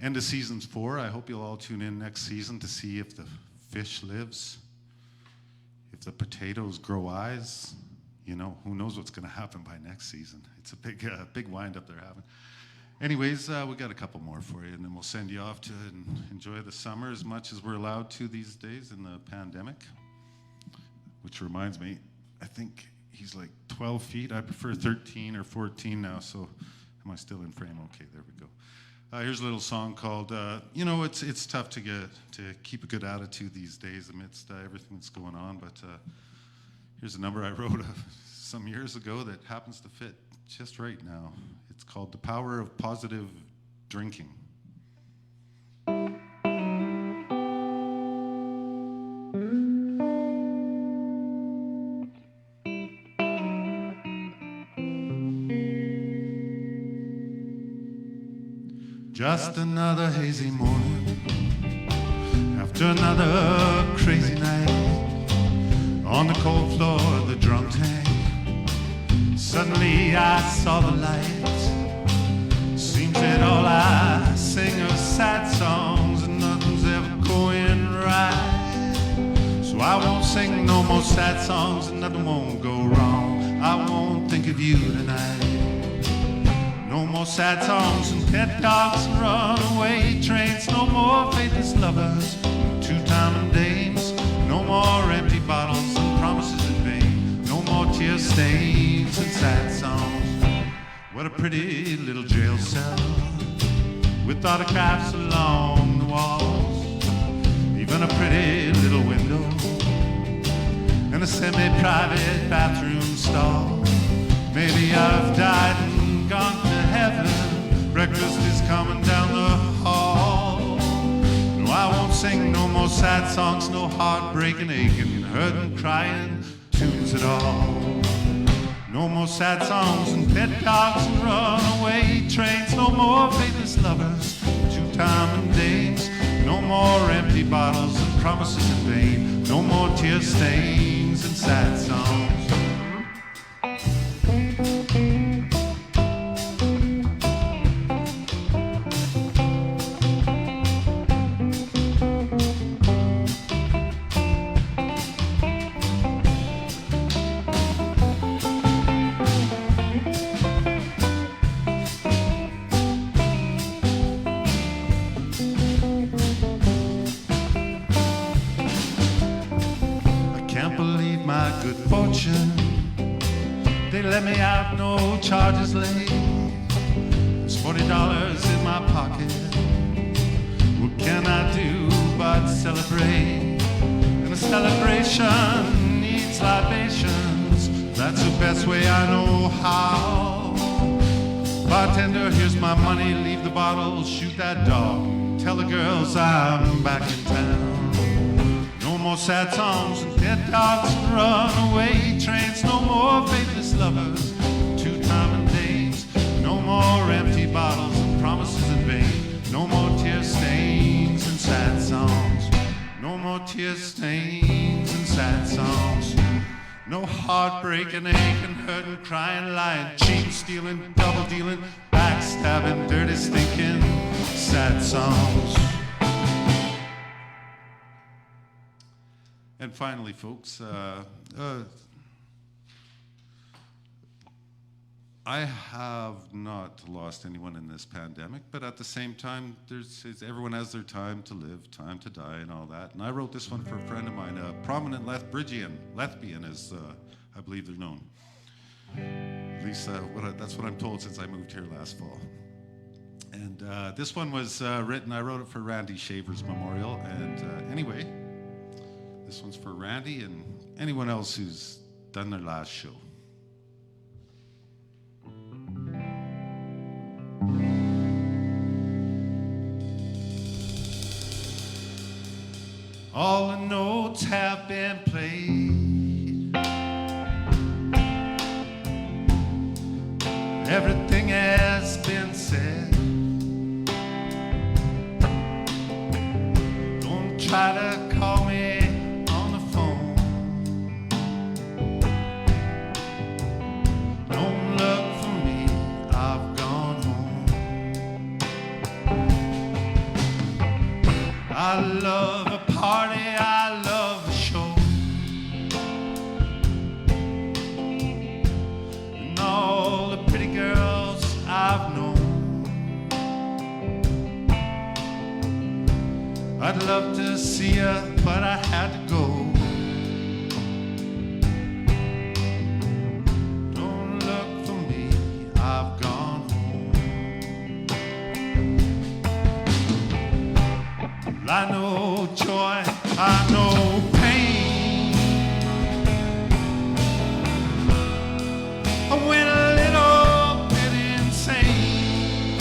End of season's 4. I hope you'll all tune in next season to see if the fish lives, if the potatoes grow eyes. You know, who knows what's going to happen by next season. It's a big wind up they're having. Anyways, we got a couple more for you, and then we'll send you off to enjoy the summer as much as we're allowed to these days in the pandemic. Which reminds me, I think he's like 12 feet. I prefer 13 or 14 now, so am I still in frame? Okay, there we go. Here's a little song called, you know, it's tough to keep a good attitude these days amidst everything that's going on, but here's a number I wrote some years ago that happens to fit just right now. It's called The Power of Positive Drinking. Just another hazy morning after another crazy night on the cold floor of the drunk tank. Suddenly I saw the light. Seems that all I sing are sad songs and nothing's ever going right. So I won't sing no more sad songs and nothing won't go wrong. I won't think of you tonight. No more sad songs and pet dogs and runaway trains. No more faithless lovers, two-time dames. No more empty bottles and promises in vain. No more tear stains and sad songs. What a pretty little jail cell with autographs along the walls. Even a pretty little window and a semi-private bathroom stall. Maybe I've died and gone to heaven. Breakfast is coming down the hall. No, I won't sing no more sad songs, no heartbreaking, aching, hurting, crying tunes at all. No more sad songs and pet dogs and runaway trains. No more faithless lovers, two-timing dames. No more empty bottles and promises in vain. No more tear stains and sad songs. Good fortune, they let me out, no charges laid. There's $40 in my pocket. What can I do but celebrate? And a celebration needs libations. That's the best way I know how. Bartender, here's my money. Leave the bottle, shoot that dog. Tell the girls I'm back in town. No more sad songs and dead dogs and runaway trains. No more faithless lovers, two-timing days. No more empty bottles and promises in vain. No more tear stains and sad songs. No more tear stains and sad songs. No heartbreak and ache and hurt and crying, lying, cheating, stealing, double dealing, backstabbing, dirty, stinking, sad songs. And finally, folks, I have not lost anyone in this pandemic, but at the same time, everyone has their time to live, time to die, and all that. And I wrote this one for a friend of mine, a prominent lesbian, as I believe they're known. At least that's what I'm told since I moved here last fall. And this one was written, I wrote it for Randy Shaver's memorial. And anyway, this one's for Randy and anyone else who's done their last show. All the notes have been played. Everything has been said. Don't try to call me on the phone. Don't look for me, I've gone home. I love a party, I love a show. And all the pretty girls I've known. I'd love to see you, but I had to go. Don't look for me, I've gone home. I know joy, I know pain. I went a little bit insane.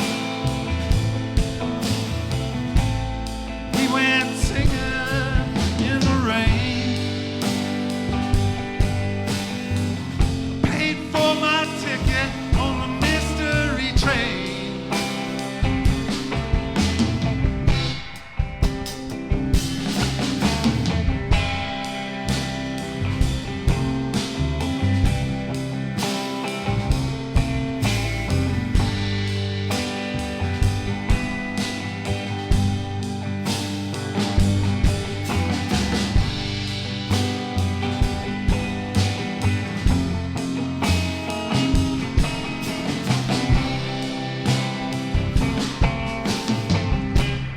We went singing in the rain. Paid for my ticket on the mystery train.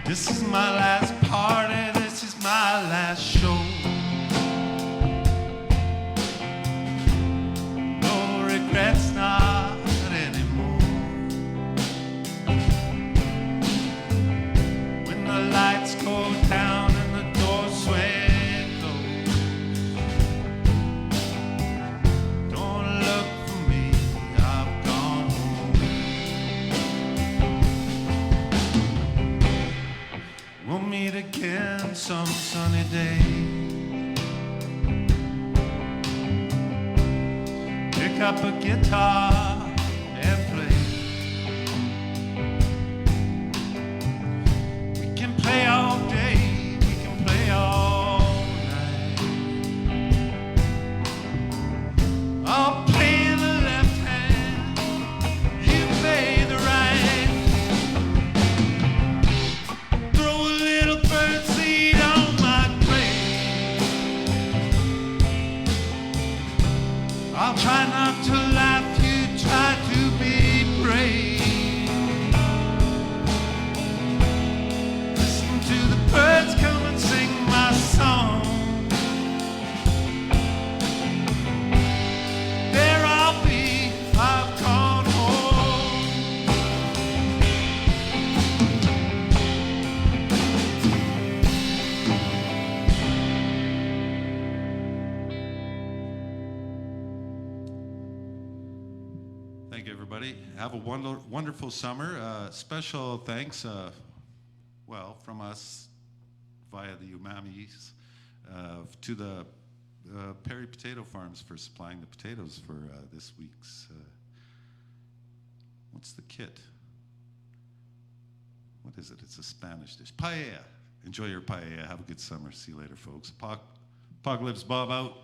This is my last party, this is my last show. No regrets, not anymore. When the lights go down and the doors swing closed, don't look for me, I've gone home. We'll meet again some sunny day. Pick up a guitar and play. We can play all day, we can play all night. I'll play the left hand, you play the right. Throw a little birdseed on my grave. I'll try not to laugh, you try to be brave. Listen to the birds come and sing my song. There I'll be, I've gone home. Thank you, everybody. Have a wonderful summer. Special thanks, well, from us via the Umamis to the Perry Potato Farms for supplying the potatoes for this week's, what's the kit? What is it? It's a Spanish dish. Paella. Enjoy your paella. Have a good summer. See you later, folks. Pog lives Bob out.